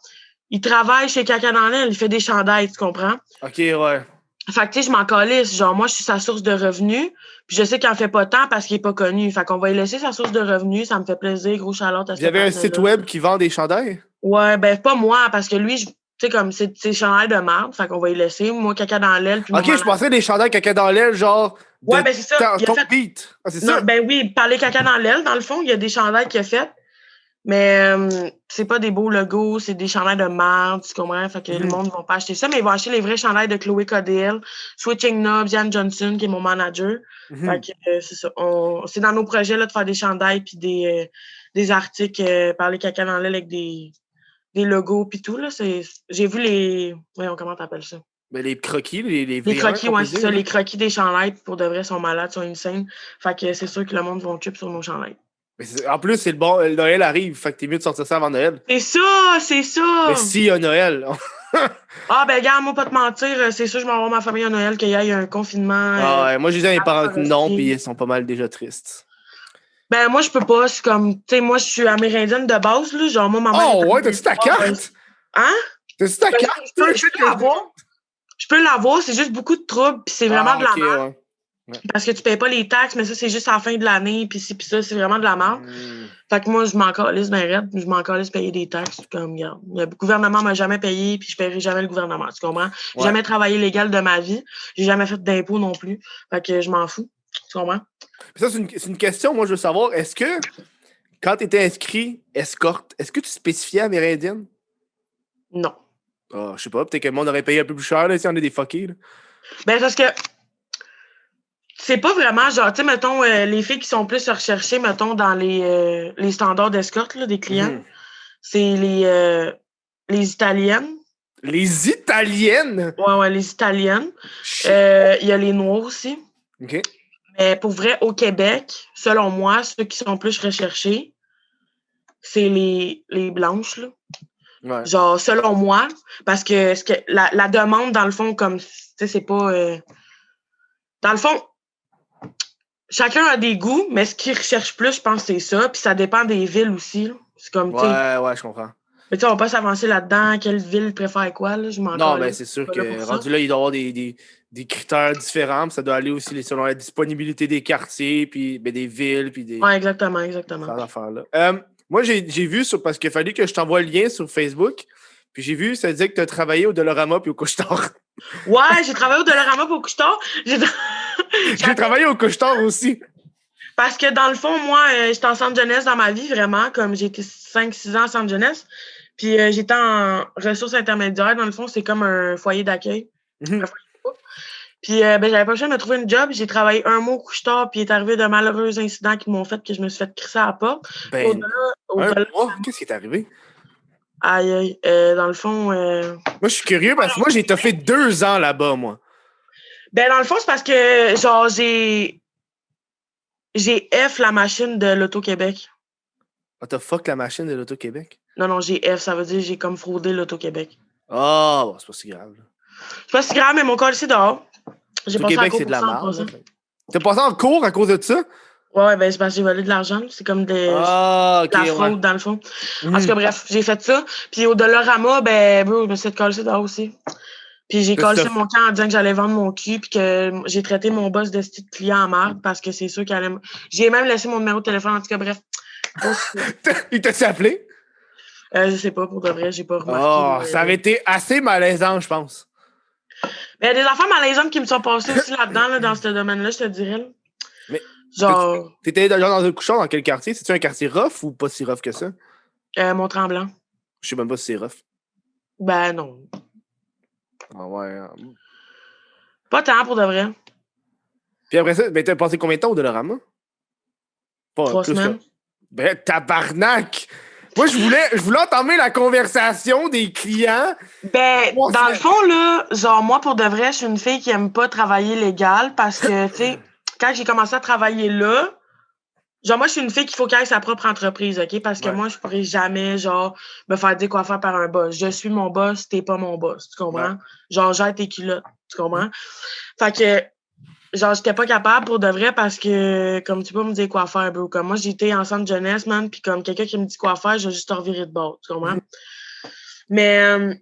il travaille chez Caca dans l'aile. Il fait des chandails, tu comprends? Ok, ouais. Fait que, tu sais, je m'en calisse. Genre, moi, je suis sa source de revenus. Puis je sais qu'il en fait pas tant parce qu'il est pas connu. Fait qu'on va lui laisser sa source de revenus. Ça me fait plaisir. Gros chalote à Vous avez un site web qui vend des chandails? Ouais, ben, pas moi, parce que lui, tu sais, comme c'est chandail de marde, fait qu'on va y laisser. Moi, caca dans l'aile, puis Ok, moi, je pensais des chandails caca dans l'aile, genre ouais, de ben, c'est ça. Il a ton fait. beat. Ah, c'est Non, ça? ben oui, parler caca dans l'aile, dans le fond, il y a des chandails qu'il a fait. Mais c'est pas des beaux logos, c'est des chandails de marde, tu comprends? Fait que le monde ne va pas acheter ça, mais ils vont acheter les vrais chandails de Chloé KDL, Switching Knobs, Yann Johnson, qui est mon manager. Fait que c'est ça. C'est dans nos projets là, de faire des chandails puis des articles parler caca dans l'aile avec des logos puis tout. Là, j'ai vu les. Voyons, comment t'appelles ça? Ben, les croquis, les Les V1, croquis, qu'on ouais, peut c'est dire, ça. là. Les croquis des chandails, pour de vrai, sont malades, sont insane. Fait que c'est sûr que le monde va chip sur nos chandails. Mais en plus, c'est le bon. Noël arrive, fait que t'es mieux de sortir ça avant Noël. C'est ça, c'est ça! Mais s'il y a Noël. Ah, ben, gars, moi, pas te mentir, c'est sûr, je m'en vais voir ma famille à Noël, qu'il y ait un confinement. Ah ouais, moi, j'ai dit à mes parents que non, forestier. puis ils sont pas mal déjà tristes. Ben, moi, je peux pas. C'est comme, tu sais, moi, je suis amérindienne de base, là. Genre, moi, ma mère. Oh ouais, t'as-tu ta carte? Hein? T'as-tu ta Ben, carte? je peux l'avoir. Je peux l'avoir, c'est juste beaucoup de troubles, puis c'est vraiment de la merde. Ouais. Parce que tu payes pas les taxes, mais ça, c'est juste à la fin de l'année, puis ça, c'est vraiment de la merde. Fait que moi, je m'en calisse ben raide, je m'en calisse payer des taxes, comme, regarde. Le gouvernement m'a jamais payé, puis je paierai jamais le gouvernement, tu comprends? J'ai jamais travaillé légal de ma vie, j'ai jamais fait d'impôts non plus, fait que je m'en fous, tu comprends? Puis ça, c'est une question, moi, je veux savoir, est-ce que, quand t'étais inscrit escorte, est-ce que tu spécifiais amérindienne? Non. Ah, je sais pas, peut-être que le monde aurait payé un peu plus cher, là, si on est des fuckés, là. Ben, parce que c'est pas vraiment, genre, tu sais, mettons, les filles qui sont plus recherchées, mettons, dans les standards d'escorte, là, des clients, c'est les Italiennes. Les Italiennes? Ouais, les Italiennes. Il y a les Noirs aussi. OK. Mais pour vrai, au Québec, selon moi, ceux qui sont plus recherchés, c'est les blanches, là. Ouais. Genre, selon moi, parce que, la demande, dans le fond, comme, tu sais, c'est pas... Dans le fond, chacun a des goûts, mais ce qu'ils recherchent plus, je pense, c'est ça. Puis ça dépend des villes aussi, là. C'est comme, tu sais. Ouais, je comprends. Mais tu sais, on va pas s'avancer là-dedans. Quelle ville préfère quoi, là? Je m'en Non, calisse. ben c'est sûr Je suis pas là que pour ça. rendu là, il doit y avoir des critères différents. Puis ça doit aller aussi selon la disponibilité des quartiers, puis ben, des villes, puis des Ouais, exactement. ces affaires-là. Moi, j'ai vu, parce qu'il a fallu que je t'envoie le lien sur Facebook, puis j'ai vu, ça disait que tu as travaillé au Dollarama puis au Couche-Tard. Ouais, j'ai travaillé au Dollarama pour Couche-Tard. J'ai travaillé au Couche-Tard aussi. Parce que dans le fond, moi, j'étais en centre jeunesse dans ma vie, vraiment, comme j'ai été 5-6 ans en centre jeunesse. Puis j'étais en ressources intermédiaires. Dans le fond, c'est comme un foyer d'accueil. Un foyer de couple. Puis ben, j'avais pas le choix de me trouver une job. J'ai travaillé un mois au couche-tard, puis il est arrivé de malheureux incidents qui m'ont fait que je me suis fait crisser à la porte. Ben, qu'est-ce qui est arrivé? Aïe, dans le fond... Moi, je suis curieux parce que moi, j'ai fait 2 ans là-bas, moi. Ben, dans le fond, c'est parce que, genre, j'ai F la machine de l'Auto-Québec. Ah, t'as fuck la machine de l'Auto-Québec? Non, j'ai F, ça veut dire j'ai comme fraudé l'Auto-Québec. Ah, bon, c'est pas si grave. C'est pas si grave, mais mon col, c'est dehors. J'ai passé en L'Auto-Québec, cours c'est de la pour ça, merde. en passant. T'as passé en cours à cause de ça? Ouais, ben c'est parce que j'ai volé de l'argent. C'est comme de Ah, ok, la fraude, ouais. dans le fond. En tout cas, bref, j'ai fait ça. Puis au Dollarama, ben, bro, je me suis fait coller dehors aussi. Puis j'ai collé mon camp en disant que j'allais vendre mon cul, puis que j'ai traité mon boss de style client en marde, parce que c'est sûr qu'elle allait... J'ai même laissé mon numéro de téléphone, en tout cas, bref. Il t'a-tu appelé? Je sais pas, pour de vrai, j'ai pas remarqué. Oh, ça avait été assez malaisant, je pense. Mais il y a des affaires malaisantes qui me sont passées aussi là-dedans, là, dans ce domaine-là, je te dirais. Là. Mais genre... T'étais dans un couchon dans quel quartier? C'est-tu un quartier rough ou pas si rough que ça? Mont-Tremblant. Je sais même pas si c'est rough. Ben non. Ah ouais. Pas tant, pour de vrai. Puis après ça, ben t'as passé combien de temps au Dollarama? Pas 3 plus semaines. Que... Ben tabarnak! Moi, je voulais entamer la conversation des clients. Ben, dans le fond, là, genre, moi, pour de vrai, je suis une fille qui aime pas travailler légal parce que, tu sais, quand j'ai commencé à travailler là, genre, moi, je suis une fille qu'il faut qu'elle ait sa propre entreprise, OK? Parce que moi, je pourrais jamais, genre, me faire dire quoi faire par un boss. Je suis mon boss, t'es pas mon boss, tu comprends? Ouais. Genre, gère tes culottes, tu comprends? Fait que, genre, j'étais pas capable pour de vrai parce que, comme tu peux me dire quoi faire, bro. Comme moi, j'étais en centre jeunesse, man, puis comme quelqu'un qui me dit quoi faire, je vais juste te revirer de bord, tu comprends? Mais,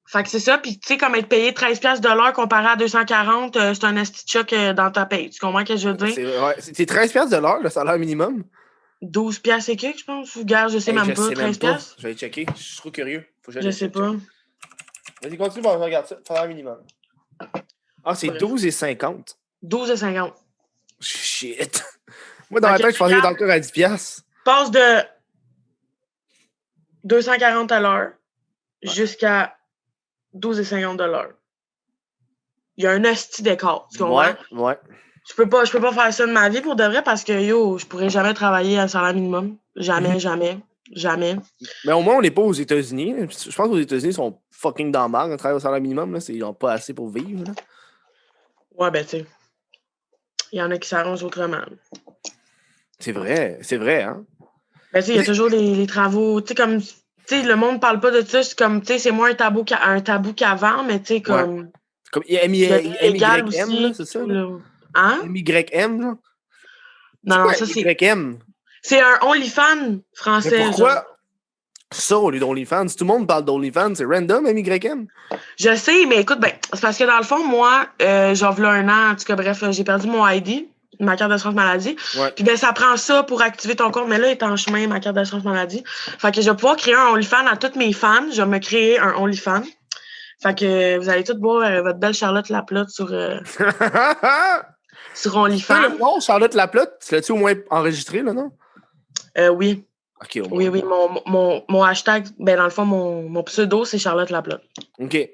fait que c'est ça, puis tu sais, comme être payé 13$ de l'heure comparé à 240, c'est un esti de choc dans ta paye. Tu comprends ce que je veux dire? C'est 13$ de l'heure, le salaire minimum. 12$ et quelques, je pense. Ou gare, je sais même pas. 13$? Je vais checker. Je suis trop curieux. Faut que je sais pas. Vas-y, continue, bon, regarde ça. Salaire minimum. Ah, c'est 12,50. 12,50. Shit. Moi, dans ma tête, je pensais dans le cas à 10$. Passe de 240 à l'heure jusqu'à 12,50 de l'heure. Il y a un esti d'écart, tu comprends? Ouais. Je peux pas faire ça de ma vie pour de vrai parce que, yo, je pourrais jamais travailler à salaire minimum. Jamais. Mais au moins, on n'est pas aux États-Unis. Je pense que aux États-Unis, ils sont fucking dans le marre. Ils travaillent au salaire minimum. Là. Ils n'ont pas assez pour vivre. Là. Ouais, ben, tu sais. Il y en a qui s'arrangent autrement. C'est vrai, hein? Ben, tu sais, il y a toujours les travaux. Tu sais, comme. Tu sais, le monde parle pas de ça. C'est comme, tu sais, c'est moins un tabou qu'avant, mais tu sais, comme. Ouais. Comme MYM, là, c'est ça? Là? Hein? MYM, là? Non, ça, c'est. MYM. C'est un OnlyFans français. Mais pourquoi genre. ça au lieu d'OnlyFans? Tout le monde parle d'OnlyFans. C'est random, MYM? Je sais, mais écoute, ben, c'est parce que dans le fond, moi, genre, v'là un an, en tout cas, bref, j'ai perdu mon ID, ma carte d'assurance maladie. Ouais. Puis, ben, ça prend ça pour activer ton compte. Mais là, il est en chemin, ma carte d'assurance maladie. Fait que je vais pouvoir créer un OnlyFans à tous mes fans. Je vais me créer un OnlyFans. Fait que vous allez tous voir votre belle Charlotte Laplotte sur OnlyFans. Non, Charlotte Laplotte, tu l'as-tu au moins enregistré, là, non? Oui. OK, au moins. Oui, mon hashtag, ben, dans le fond, mon pseudo, c'est Charlotte Laplotte. OK.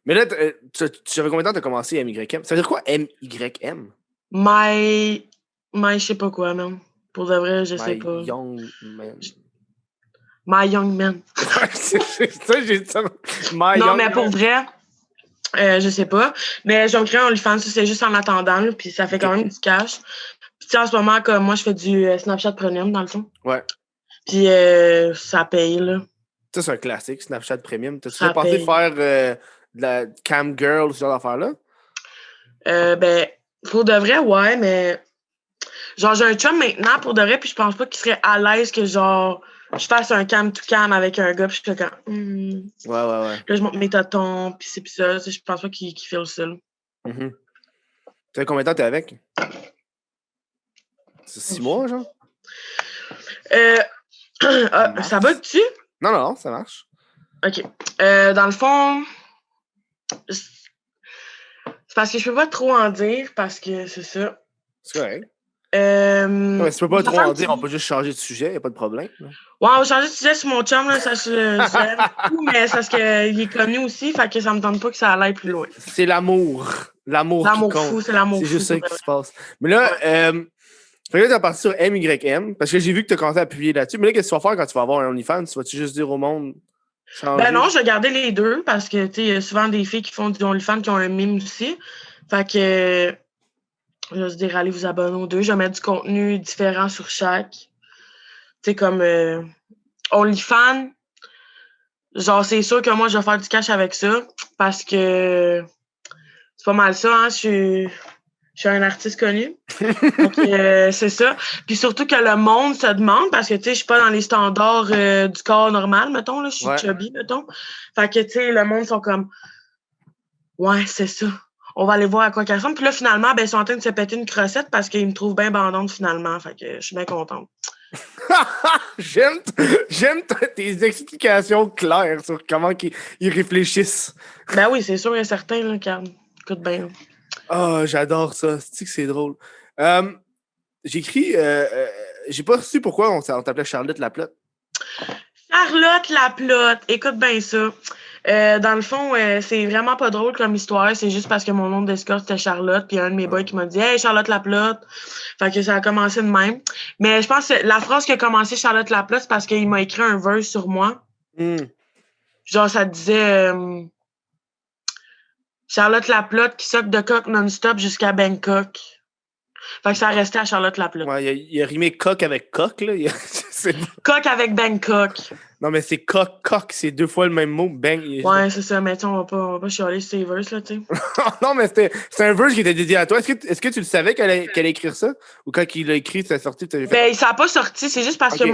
Mais là, tu savais combien de temps tu as commencé MYM? Ça veut dire quoi, MYM? My je sais pas quoi, même. Pour de vrai, je sais pas. My Young Man. My Young Man. c'est ça, j'ai dit ça. Non, mais pour vrai, je sais pas. Mais je vais me créer un OnlyFans, c'est juste en attendant, là, puis ça fait quand même du cash. Puis tu sais, en ce moment, comme moi, je fais du Snapchat Premium, dans le fond. Ouais. Puis ça paye, là. Ça, c'est un classique, Snapchat Premium. T'as-tu déjà pensé faire de la cam girl, ce genre d'affaire-là? Ben, pour de vrai, ouais, mais... Genre, j'ai un chum maintenant, pour de vrai, puis je pense pas qu'il serait à l'aise que, genre, je fasse un cam-to-cam avec un gars, puis je fais comme... Ouais. Là, je monte mes totons, puis c'est puis ça. Je pense pas qu'il fait ça, là. Ça fait combien de temps t'es avec? C'est 6 mois, genre? Ça bug-tu? Non, ça marche. OK. Dans le fond, c'est parce que je peux pas trop en dire, parce que c'est ça. C'est correct. Non, mais si tu peux pas trop en dire, on peut juste changer de sujet, y a pas de problème. Là. Ouais, on va changer de sujet sur mon chum, là, ça j'aime beaucoup, mais c'est parce qu'il est connu aussi, fait que ça me tente pas que ça aille plus loin. C'est l'amour. L'amour qui compte. Fou, c'est l'amour fou. C'est juste ça qui se passe. Mais là, fait que là, t'es parti sur MYM, parce que j'ai vu que t'as commencé à appuyer là-dessus. Mais là, qu'est-ce que tu vas faire quand tu vas avoir un OnlyFans? Tu vas-tu juste dire au monde changer? Ben non, je vais garder les deux, parce que, tu sais, il y a souvent des filles qui font du OnlyFans qui ont un mime aussi. Fait que, je vais se dire, allez vous abonner aux deux. Je vais mettre du contenu différent sur chaque. Tu sais, comme OnlyFans, genre, c'est sûr que moi, je vais faire du cash avec ça, parce que c'est pas mal ça, hein. Je suis un artiste connu. Donc, c'est ça. Puis surtout que le monde se demande, parce que, tu sais, je suis pas dans les standards du corps normal, mettons, là. Je suis chubby, mettons. Fait que, tu sais, le monde sont comme, ouais, c'est ça. On va aller voir à quoi qu'elle ressemble. Puis là, finalement, ben, ils sont en train de se péter une crossette parce qu'ils me trouvent bien bandante, finalement. Fait que je suis bien contente. J'aime tes explications claires sur comment ils réfléchissent. Ben oui, c'est sûr et certain, là, Carl. Écoute bien. Oh, j'adore ça. C'est que c'est drôle. J'écris... j'ai pas su pourquoi on t'appelait Charlotte Laplotte. Charlotte Laplotte. Écoute bien ça. Dans le fond, c'est vraiment pas drôle comme histoire. C'est juste parce que mon nom d'escorte, c'était Charlotte. Puis un de mes boys qui m'a dit « Hey, Charlotte Laplotte! » Fait que ça a commencé de même. Mais je pense que la phrase qui a commencé Charlotte Laplotte, c'est parce qu'il m'a écrit un verse sur moi. Genre, ça disait Charlotte Laplotte qui soque de coq non-stop jusqu'à Bangkok. Fait que ça restait à Charlotte Laplotte. Ouais, il a rimé coq avec coq, là. Coq avec Bangkok. Non, mais c'est coq, c'est 2 fois le même mot. Bang. Ouais, c'est ça. Mais on va pas chialer sur ces verses, là, tu sais. Non, mais c'est un verse qui était dédié à toi. Est-ce que tu le savais qu'elle allait écrire ça? Ou quand il l'a écrit, ça a sorti? Ben, ça a pas sorti. C'est juste parce que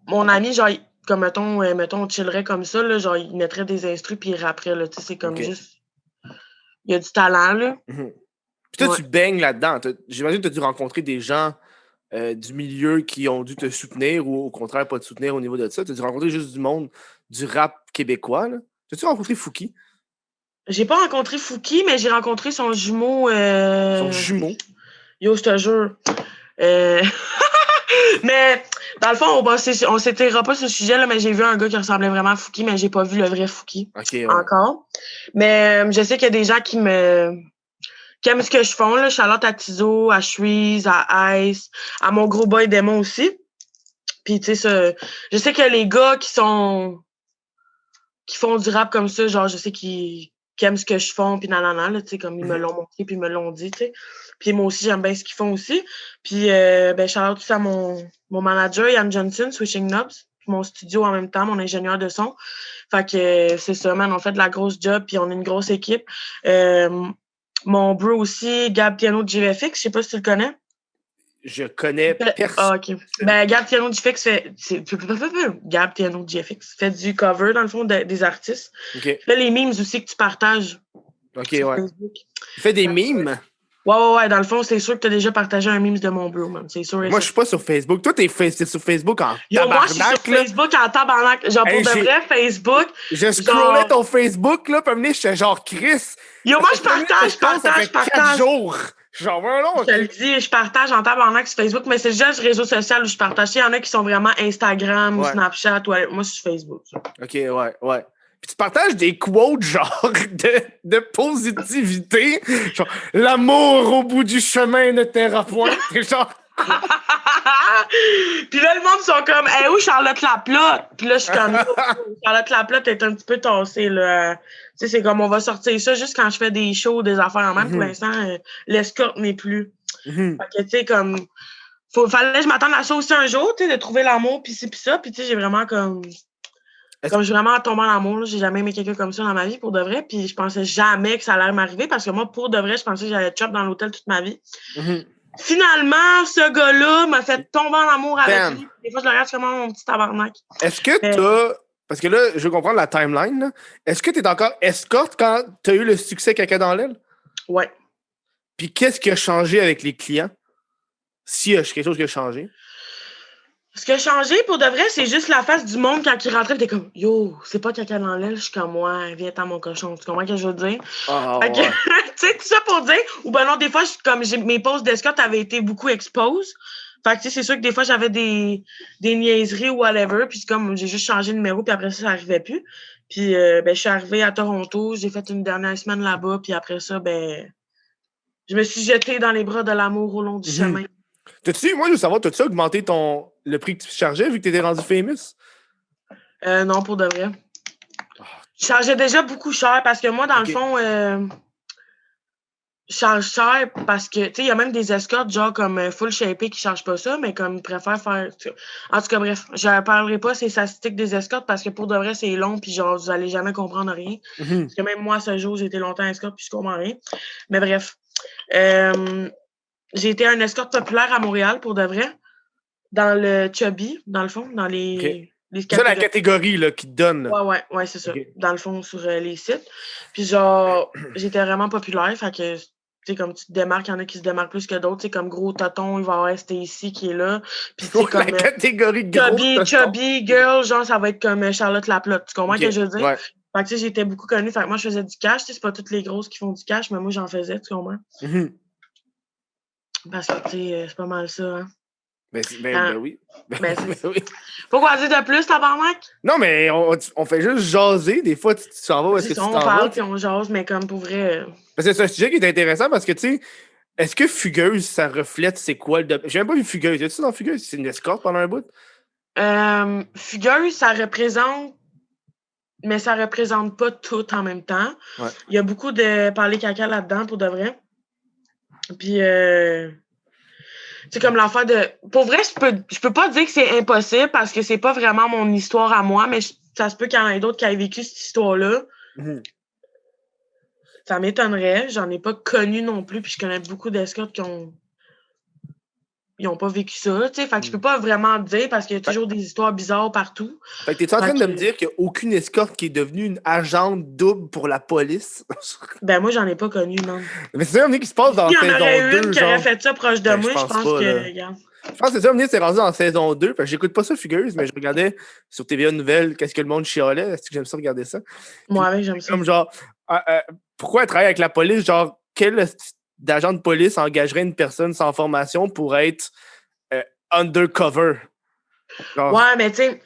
mon ami, genre, comme, mettons, on chillerait comme ça, là, genre, il mettrait des instrus puis il rapperait, là. Tu sais, c'est comme juste... Il y a du talent, là. Puis toi, tu baignes là-dedans. J'imagine que tu as dû rencontrer des gens du milieu qui ont dû te soutenir ou au contraire pas te soutenir au niveau de ça. Tu as dû rencontrer juste du monde du rap québécois. As-tu rencontré Fouki? J'ai pas rencontré Fouki, mais j'ai rencontré son jumeau. Son jumeau? Yo, je te jure. Mais dans le fond, on s'étirera pas sur ce sujet, là, mais j'ai vu un gars qui ressemblait vraiment à Fouki, mais j'ai pas vu le vrai Fouki encore. Mais je sais qu'il y a des gens qui aiment ce que je fais, là. Charlotte à Tizo, à Shreeze, à Ice, à mon gros boy Démon aussi. Puis, tu sais, je sais que les gars qui font du rap comme ça, genre, je sais qu'ils aiment ce que je fais, puis nanana, là, tu sais, comme ils me l'ont montré, puis ils me l'ont dit, tu sais. Puis moi aussi, j'aime bien ce qu'ils font aussi. Puis, ben, Charlotte tout ça à mon manager, Yann Johnson, Switching Knobs, puis mon studio en même temps, mon ingénieur de son. Fait que c'est ça, man, on fait de la grosse job, puis on est une grosse équipe. Mon bro aussi, Gab Piano de GFX, je sais pas si tu le connais. Je connais personne. Ah, OK. Ben, Gab Piano de GFX Gab Piano de GFX fait du cover, dans le fond, des artistes. Okay. Il fait les memes aussi que tu partages. OK, ouais. Facebook. Il fait des memes? Ouais. Dans le fond, c'est sûr que tu as déjà partagé un meme de mon bro, man. C'est sûr. Moi, je suis pas sur Facebook. Toi, t'es sur Facebook en tabarnak. Moi, je suis sur Facebook en tabarnak. Genre, pour de vrai, Facebook. Je scrollais ton Facebook, là, puis j'étais genre Chris. Yo, moi, je partage. 4 jours. Genre, non. Je te le dis, je partage en tabarnak sur Facebook, mais c'est déjà le réseau social où je partage. Il y en a qui sont vraiment Instagram ou Snapchat. Ouais, moi, c'est sur Facebook. Ça. OK, ouais. Puis tu partages des quotes, genre, de positivité. Genre, l'amour au bout du chemin ne taira point. C'est genre... Puis là, le monde sont comme, hey, où Charlotte Laplotte? Puis là, je suis comme, Charlotte Laplotte est un petit peu tassée, là. Tu sais, c'est comme, on va sortir ça juste quand je fais des shows, des affaires en même. Pour l'instant, l'escorte n'est plus. Fait que, tu sais, comme, fallait que je m'attende à ça aussi un jour, tu sais, de trouver l'amour, puis ci, puis ça. Puis, tu sais, j'ai vraiment comme je suis vraiment tombée en amour, là. J'ai jamais aimé quelqu'un comme ça dans ma vie, pour de vrai. Puis je pensais jamais que ça allait m'arriver, parce que moi, pour de vrai, je pensais que j'allais être chop dans l'hôtel toute ma vie. finalement, ce gars-là m'a fait tomber en amour avec lui. Des fois, je le regarde comme mon petit tabarnak. Est-ce que t'as... Parce que là, je veux comprendre la timeline. Là. Est-ce que t'es encore escorte quand t'as eu le succès Caca dans l'aile? Ouais. Puis qu'est-ce qui a changé avec les clients? S'il y a quelque chose qui a changé? Ce qui a changé, pour de vrai, c'est juste la face du monde quand il rentrait. T'es comme, yo, c'est pas Caca dans l'aile, je suis comme moi, viens à mon cochon. Tu comprends ce que je veux dire? Ouais. Tu sais, tout ça pour dire. Ou ben non, des fois, mes posts d'escorte avaient été beaucoup exposed. Fait que, tu sais, c'est sûr que des fois, j'avais des niaiseries ou whatever. Puis c'est comme, j'ai juste changé de numéro, puis après ça arrivait plus. Puis, je suis arrivée à Toronto. J'ai fait une dernière semaine là-bas. Puis après ça, je me suis jetée dans les bras de l'amour au long du chemin. Moi, je veux savoir, t'as-tu augmenté le prix que tu chargeais vu que t'étais rendu famous? Non, pour de vrai. Je chargeais déjà beaucoup cher parce que moi, dans le fond, je charge cher parce que, tu sais, il y a même des escortes, genre comme full shapé qui chargent pas ça, mais comme ils préfèrent faire. En tout cas, bref, je ne parlerai pas ces statistiques des escortes parce que pour de vrai, c'est long, puis genre, vous allez jamais comprendre rien. Parce que même moi, ce jour, j'ai été longtemps escorte, puis je comprends rien. Mais bref. J'ai été un escorte populaire à Montréal, pour de vrai. Dans le Chubby, dans le fond, dans les c'est ça la catégorie là, qui te donne. Ouais, c'est ça. Dans le fond, sur les sites. Puis genre, j'étais vraiment populaire. Fait que, tu sais, comme tu te démarques, il y en a qui se démarquent plus que d'autres. Tu sais, comme Gros Toton, il va y avoir STC qui est là. Puis tu sais, comme. La catégorie Gros Chubby Girl, genre, ça va être comme Charlotte Laplotte. Tu comprends ce que je veux dire? Ouais. Fait que, tu sais, j'étais beaucoup connue. Fait que moi, je faisais du cash. Tu sais, c'est pas toutes les grosses qui font du cash, mais moi, j'en faisais, tu comprends? Parce que, tu sais, c'est pas mal ça, hein. Ben oui. Ben oui. Pourquoi dire de plus, tabarnak? Non, mais on fait juste jaser. Des fois, tu t'en vas où est-ce que tu t'en vas. On parle puis on jase, mais comme pour vrai. Parce que c'est un sujet qui est intéressant parce que, tu sais, est-ce que Fugueuse, ça reflète c'est quoi le... J'ai même pas vu Fugueuse. Y'a-tu dans Fugueuse? C'est une escorte pendant un bout? Fugueuse, ça représente... Mais ça représente pas tout en même temps. Ouais. Il y a beaucoup de parler caca là-dedans, pour de vrai. Puis... c'est comme l'affaire de... Pour vrai, je peux pas dire que c'est impossible parce que c'est pas vraiment mon histoire à moi, mais ça se peut qu'il y en ait d'autres qui aient vécu cette histoire-là. Ça m'étonnerait. J'en ai pas connu non plus, puis je connais beaucoup d'escortes qui ont pas vécu ça, tu sais. Fait que je peux pas vraiment dire parce qu'il y a toujours des histoires bizarres partout. Fait que t'es-tu en train de me dire qu'il n'y a aucune escorte qui est devenue une agente double pour la police? Ben moi, j'en ai pas connu, non. Mais c'est ça, qui se passe dans saison 2. Il y en aurait une qui aurait fait ça proche de moi, je pense que... Je pense que c'est ça, c'est rendu en saison 2. Parce que j'écoute pas ça, Fugueuse, mais je regardais sur TVA Nouvelles qu'est-ce que le monde chialait. Est-ce que j'aime ça regarder ça? Moi, avec, j'aime ça. Comme genre, pourquoi elle travaille avec la police? Genre, quel agent de police engagerait une personne sans formation pour être undercover? Genre... Ouais, mais tu sais,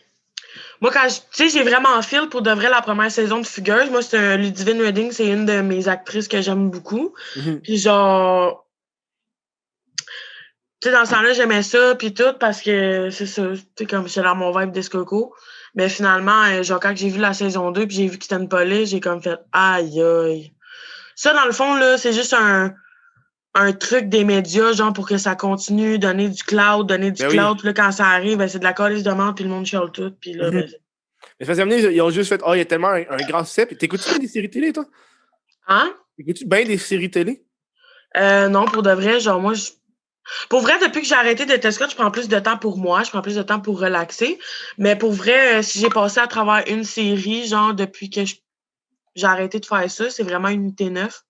moi, quand j'ai vraiment en fil pour de vrai la première saison de Fugueuse. Moi, c'est Ludivine Redding, c'est une de mes actrices que j'aime beaucoup. Puis genre... Tu sais, dans ce temps-là, j'aimais ça, puis tout, parce que c'est ça, tu sais, comme j'étais dans mon vibe d'escoco. Mais finalement, genre, quand j'ai vu la saison 2, puis j'ai vu que c'était une police, j'ai comme fait « Aïe, aïe ». Ça, dans le fond, là, c'est juste un truc des médias, genre, pour que ça continue, donner du cloud. Puis là, quand ça arrive, c'est de la colise de menthe, puis le monde chiale tout, puis là, Mais c'est parce ils ont juste fait « Oh, il y a tellement un grand succès ». T'écoutes-tu bien des séries télé, toi? Hein? T'écoutes-tu bien des séries télé? Non, pour de vrai, genre, moi, pour vrai, depuis que j'ai arrêté de Tescott, je prends plus de temps pour moi, je prends plus de temps pour relaxer. Mais pour vrai, si j'ai passé à travers une série, genre, depuis que j'ai arrêté de faire ça, c'est vraiment Unité 9.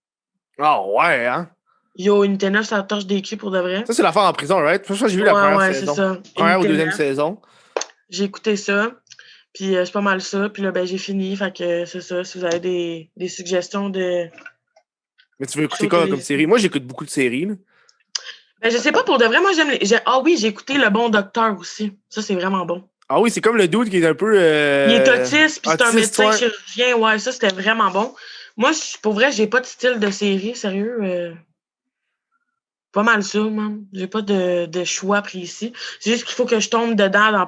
Ah ouais, hein? Yo, Unité 9, ça torche des culs pour de vrai. Ça, c'est l'affaire en prison, right? Je pense que j'ai vu la première saison. C'est ça. Première ou deuxième saison. J'ai écouté ça. Puis c'est pas mal ça. Puis là, j'ai fini. Fait que c'est ça. Si vous avez des suggestions de... Mais tu veux écouter quoi comme série? Moi, j'écoute beaucoup de séries, là. Ben, je sais pas, pour de vrai, moi, j'aime Ah oui, j'ai écouté Le Bon Docteur aussi. Ça, c'est vraiment bon. Ah oui, c'est comme le dude qui est un peu... Il est autiste, puis c'est un médecin chirurgien. Ouais, ça, c'était vraiment bon. Moi, pour vrai, j'ai pas de style de série, sérieux. Pas mal ça, man. J'ai pas de choix précis. C'est juste qu'il faut que je tombe dedans dans la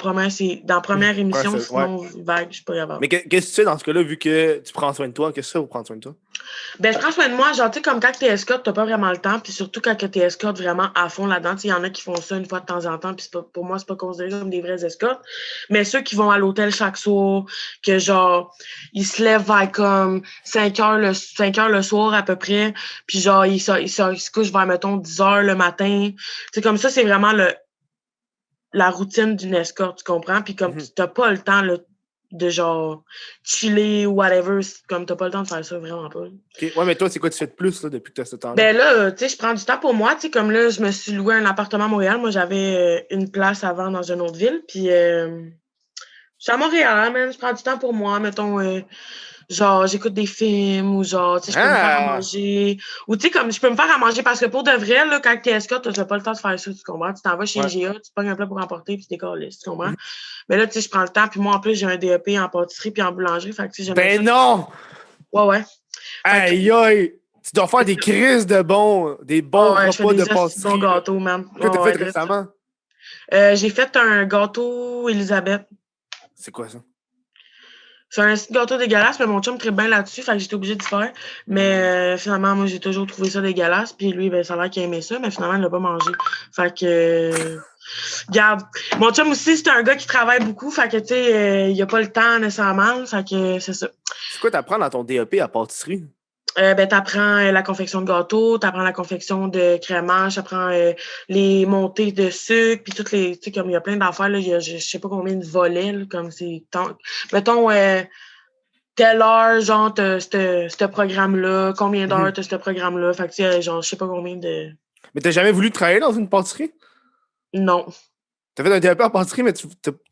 première émission, sinon, vague, je suis pas capable. Mais qu'est-ce que tu fais dans ce cas-là, vu que tu prends soin de toi? Qu'est-ce que tu fais pour prendre soin de toi? Ben, je prends soin de moi. Genre, tu sais, comme quand t'es escorte, t'as pas vraiment le temps. Puis surtout quand t'es escorte vraiment à fond là-dedans. Tu sais, il y en a qui font ça une fois de temps en temps. Puis pour moi, c'est pas considéré comme des vrais escortes. Mais ceux qui vont à l'hôtel chaque soir, que genre, ils se lèvent vers comme 5 heures le soir à peu près. Puis genre, ils se couchent vers, mettons, 10 heures le matin. C'est comme ça, c'est vraiment la routine d'une escorte, tu comprends? Puis comme t'as pas le temps, là, de genre chiller ou whatever, comme t'as pas le temps de faire ça, vraiment pas. OK. Ouais, mais toi, c'est quoi tu fais de plus là, depuis que tu as ce temps-là? Ben là, tu sais, je prends du temps pour moi, tu sais, comme là, je me suis loué un appartement à Montréal. Moi, j'avais une place avant dans une autre ville, puis je suis à Montréal, man, je prends du temps pour moi, mettons, genre, j'écoute des films, ou genre, tu sais, je peux me faire à manger, ou tu sais, comme, je peux me faire à manger, parce que pour de vrai, là, quand t'es escorte, t'as pas le temps de faire ça, tu comprends? Tu t'en vas chez IGA, tu te pognes un plat pour emporter, puis tu décolles, tu comprends? Mais là, tu sais, je prends le temps, puis moi, en plus, j'ai un DEP en pâtisserie puis en boulangerie, fait que, tu sais, j'aime Ben ça. non! Ouais. Aïe, aïe! Tu dois faire des crises des bons Je fais repas de des bons pâtisserie. gâteaux, man. Qu'est-ce que t'as fait récemment? J'ai fait un gâteau Elisabeth. C'est quoi ça? C'est un petit gâteau dégueulasse, mais mon chum tripe bien là-dessus, fait que j'étais obligée de faire. Mais finalement, moi, j'ai toujours trouvé ça dégueulasse. Puis lui, ben, ça a l'air qu'il aimait ça, mais finalement, il l'a pas mangé. Fait que... Regarde, mon chum aussi, c'est un gars qui travaille beaucoup, fait que, tu sais, il a pas le temps nécessairement, fait que c'est ça. C'est quoi t'apprends dans ton DEP à pâtisserie? Ben, t'apprends la confection de gâteaux, t'apprends la confection de crémage, t'apprends les montées de sucre, puis toutes les, tu sais, comme il y a plein d'affaires, là, je sais pas combien de volets, là, comme c'est mettons, telle heure, genre, t'as ce programme-là, combien d'heures t'as ce programme-là, fait que, tu sais, genre, je sais pas combien de... Mais t'as jamais voulu travailler dans une pâtisserie? Non. T'as fait un DEP en pâtisserie, mais tu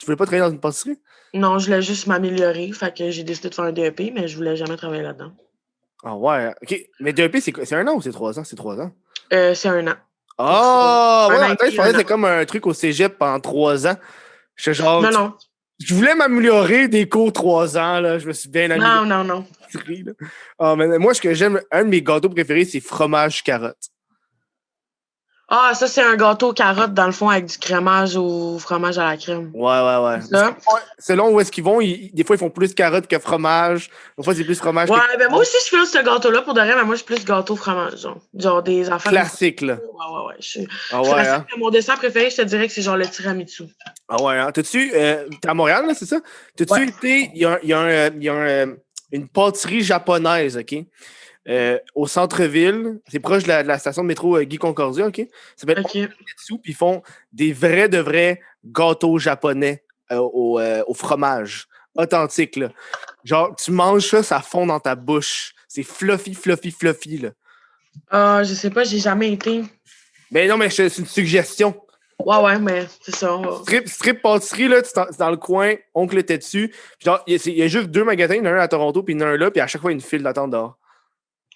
voulais pas travailler dans une pâtisserie? Non, je voulais juste m'améliorer, fait que j'ai décidé de faire un DEP, mais je voulais jamais travailler là-dedans. Ah ouais, OK. Mais DEP, c'est quoi? C'est 1 an ou c'est 3 ans? C'est 3 ans. C'est 1 an. Ah! Un Ouais, an en et tête, demi, je pensais que un an. c'était comme un truc au cégep pendant 3 ans. J'étais genre... Non. Je voulais m'améliorer des cours 3 ans, là. Je me suis bien amélioré. Non. Là. Ah, mais moi, ce que j'aime, un de mes gâteaux préférés, c'est fromage carotte. Ah, ça, c'est un gâteau carotte, dans le fond, avec du crémage ou fromage à la crème. Ouais. Ça? Selon où est-ce qu'ils vont, des fois, ils font plus carotte que fromage. Des fois, c'est plus fromage Ouais, que... ben moi aussi, je fais ce gâteau-là pour de vrai, mais moi, je suis plus gâteau fromage, genre. Genre des affaires... Classique, là. Ouais. Ah ouais, Classique, hein? mais mon dessert préféré, je te dirais que c'est genre le tiramisu. Ah ouais, hein? T'es à Montréal, là, c'est ça? T'as-tu Ouais. été... Il y a une pâtisserie japonaise, OK? Au centre-ville. C'est proche de la station de métro Guy Concordia, OK? Ça s'appelle OK. Onitsu, puis ils font des de vrais gâteaux japonais au fromage. Authentique, là. Genre, tu manges ça, ça fond dans ta bouche. C'est fluffy, là. Ah, je sais pas, j'ai jamais été. Mais non, mais c'est une suggestion. Ouais, mais c'est ça. Strip pâtisserie, là, c'est dans le coin, oncle était dessus. Puis genre, il y a juste 2 magasins, il y en a un à Toronto, puis il y en a un là, puis à chaque fois, il y a une file d'attente dehors.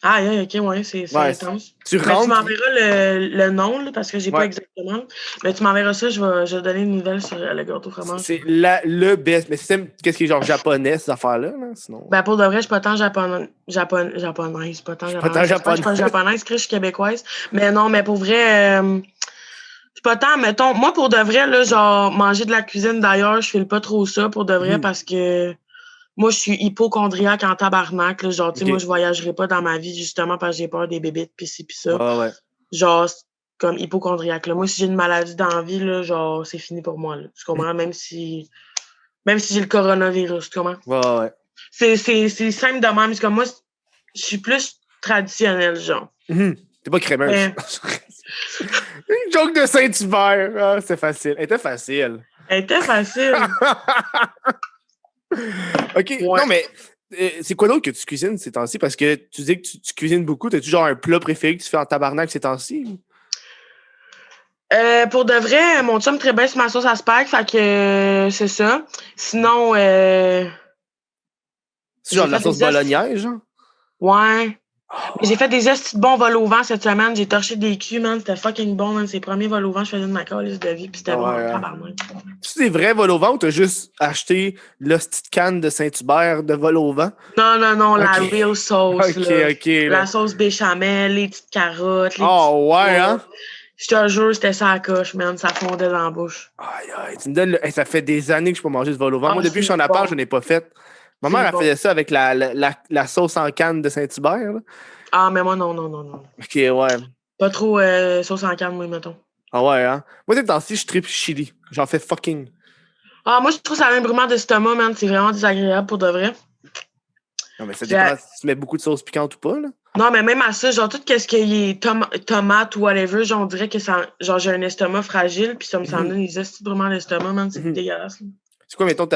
Ah, OK, ouais, c'est Ouais, intense. tu Mais tu rentres. m'enverras le nom, là, parce que j'ai pas Ouais. exactement. Mais tu m'enverras ça, je vais donner une nouvelle sur le gâteau fromage. C'est le best. Mais qu'est-ce qui est genre japonais, ces affaires-là, là, sinon. Ben, pour de vrai, je suis pas tant japonaise. Pas tant japonaise. Je suis pas japonaise, je suis québécoise. Mais non, mais pour vrai, je suis pas tant, mettons, moi, pour de vrai, là, genre, manger de la cuisine d'ailleurs, je file pas trop ça, pour de vrai, parce que moi, je suis hypochondriaque en tabarnak, là. Genre, tu sais, moi, je voyagerai pas dans ma vie, justement, parce que j'ai peur des bébites, pis ci, pis ça. Ouais. Genre, comme hypochondriaque, là. Moi, si j'ai une maladie dans la vie, là, genre, c'est fini pour moi, là. Tu comprends? Même si j'ai le coronavirus, tu comprends? Ouais. C'est simple de même. C'est comme moi, je suis plus traditionnelle, genre. T'es pas crémeuse. Une joke de Saint-Hubert. Ah, c'est facile. Elle était facile. OK. Ouais. Non, mais c'est quoi d'autre que tu cuisines ces temps-ci? Parce que tu dis que tu cuisines beaucoup. T'as-tu genre un plat préféré que tu fais en tabarnak ces temps-ci? Pour de vrai, mon chum très bien sur ma sauce à spag, fait que c'est ça. Sinon, C'est genre de la sauce bolognaise, genre? Ouais. J'ai fait des estis de bons vols au vent cette semaine. J'ai torché des culs, man. C'était fucking bon, man. C'est les premiers vols au vent, je faisais de ma calice de vie, pis c'était bon en tabarnak. Tu des vrais vols au vent ou t'as juste acheté l'hostie de canne de Saint-Hubert de vol au vent? Non, la real sauce, là. OK. La sauce béchamel, les petites carottes, les ouais, hein? Je te jure, c'était ça à coche, man. Ça fondait dans la bouche. Aïe, tu me donnes ça fait des années que je peux manger ce vol au vent. Moi, depuis que je t'en parle, je n'ai pas fait. Ma C'est mère, elle bon. faisait ça avec la sauce en canne de Saint-Hubert. Là. Ah, mais moi, non. Ok, ouais. Pas trop sauce en canne, moi, mettons. Ah ouais, hein? Moi, ces temps-ci, je tripe chili. J'en fais fucking. Ah, moi, je trouve ça a un brûlement d'estomac, man. C'est vraiment désagréable pour de vrai. Non, mais ça J'ai- dépend si tu mets beaucoup de sauce piquante ou pas, là. Non, mais même à ça, genre, tout ce qui est tomate ou whatever, genre, on dirait que ça. Genre, j'ai un estomac fragile, puis ça me donne des estis brûlements d'estomac, man. C'est dégueulasse. Là. C'est quoi, mettons,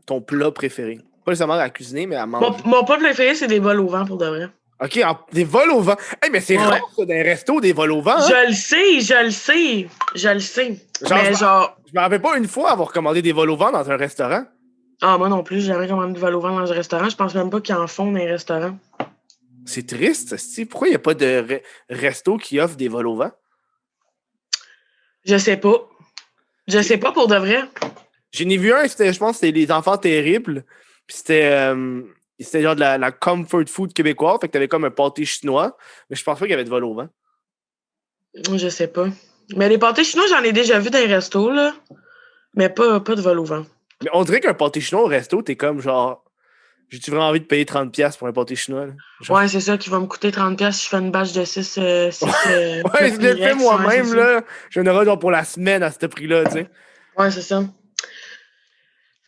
ton plat préféré? Pas nécessairement à cuisiner, mais à manger. Mon plat préféré, c'est des vols au vent, pour de vrai. Ok, des vols au vent. Hey, mais c'est Ouais. rare, ça, dans les restos, des vols au vent. Hein? Je le sais. Genre, Mais genre. Je me rappelle pas une fois avoir commandé des vols au vent dans un restaurant. Ah, moi non plus, j'ai jamais commandé de vol au vent dans un restaurant. Je pense même pas qu'ils en font dans les restaurants. C'est triste, c'ti. Pourquoi il n'y a pas de resto qui offre des vols au vent? Je sais pas. Je sais pas pour de vrai. J'en ai vu un, je pense que c'était Les Enfants Terribles. Puis c'était genre de la comfort food québécoise. Fait que t'avais comme un pâté chinois. Mais je pense pas qu'il y avait de vol au vent. Je sais pas. Mais les pâtés chinois, j'en ai déjà vu dans les restos, là. Mais pas de vol au vent. Mais on dirait qu'un pâté chinois au resto, t'es comme genre. J'ai-tu vraiment envie de payer 30$ pour un pâté chinois? Là? Genre... Ouais, c'est ça qui va me coûter 30$ si je fais une batch de 6. Ouais, je l'ai fait moi-même, là. J'en aurai genre pour la semaine à ce prix-là, tu sais. Ouais, c'est ça.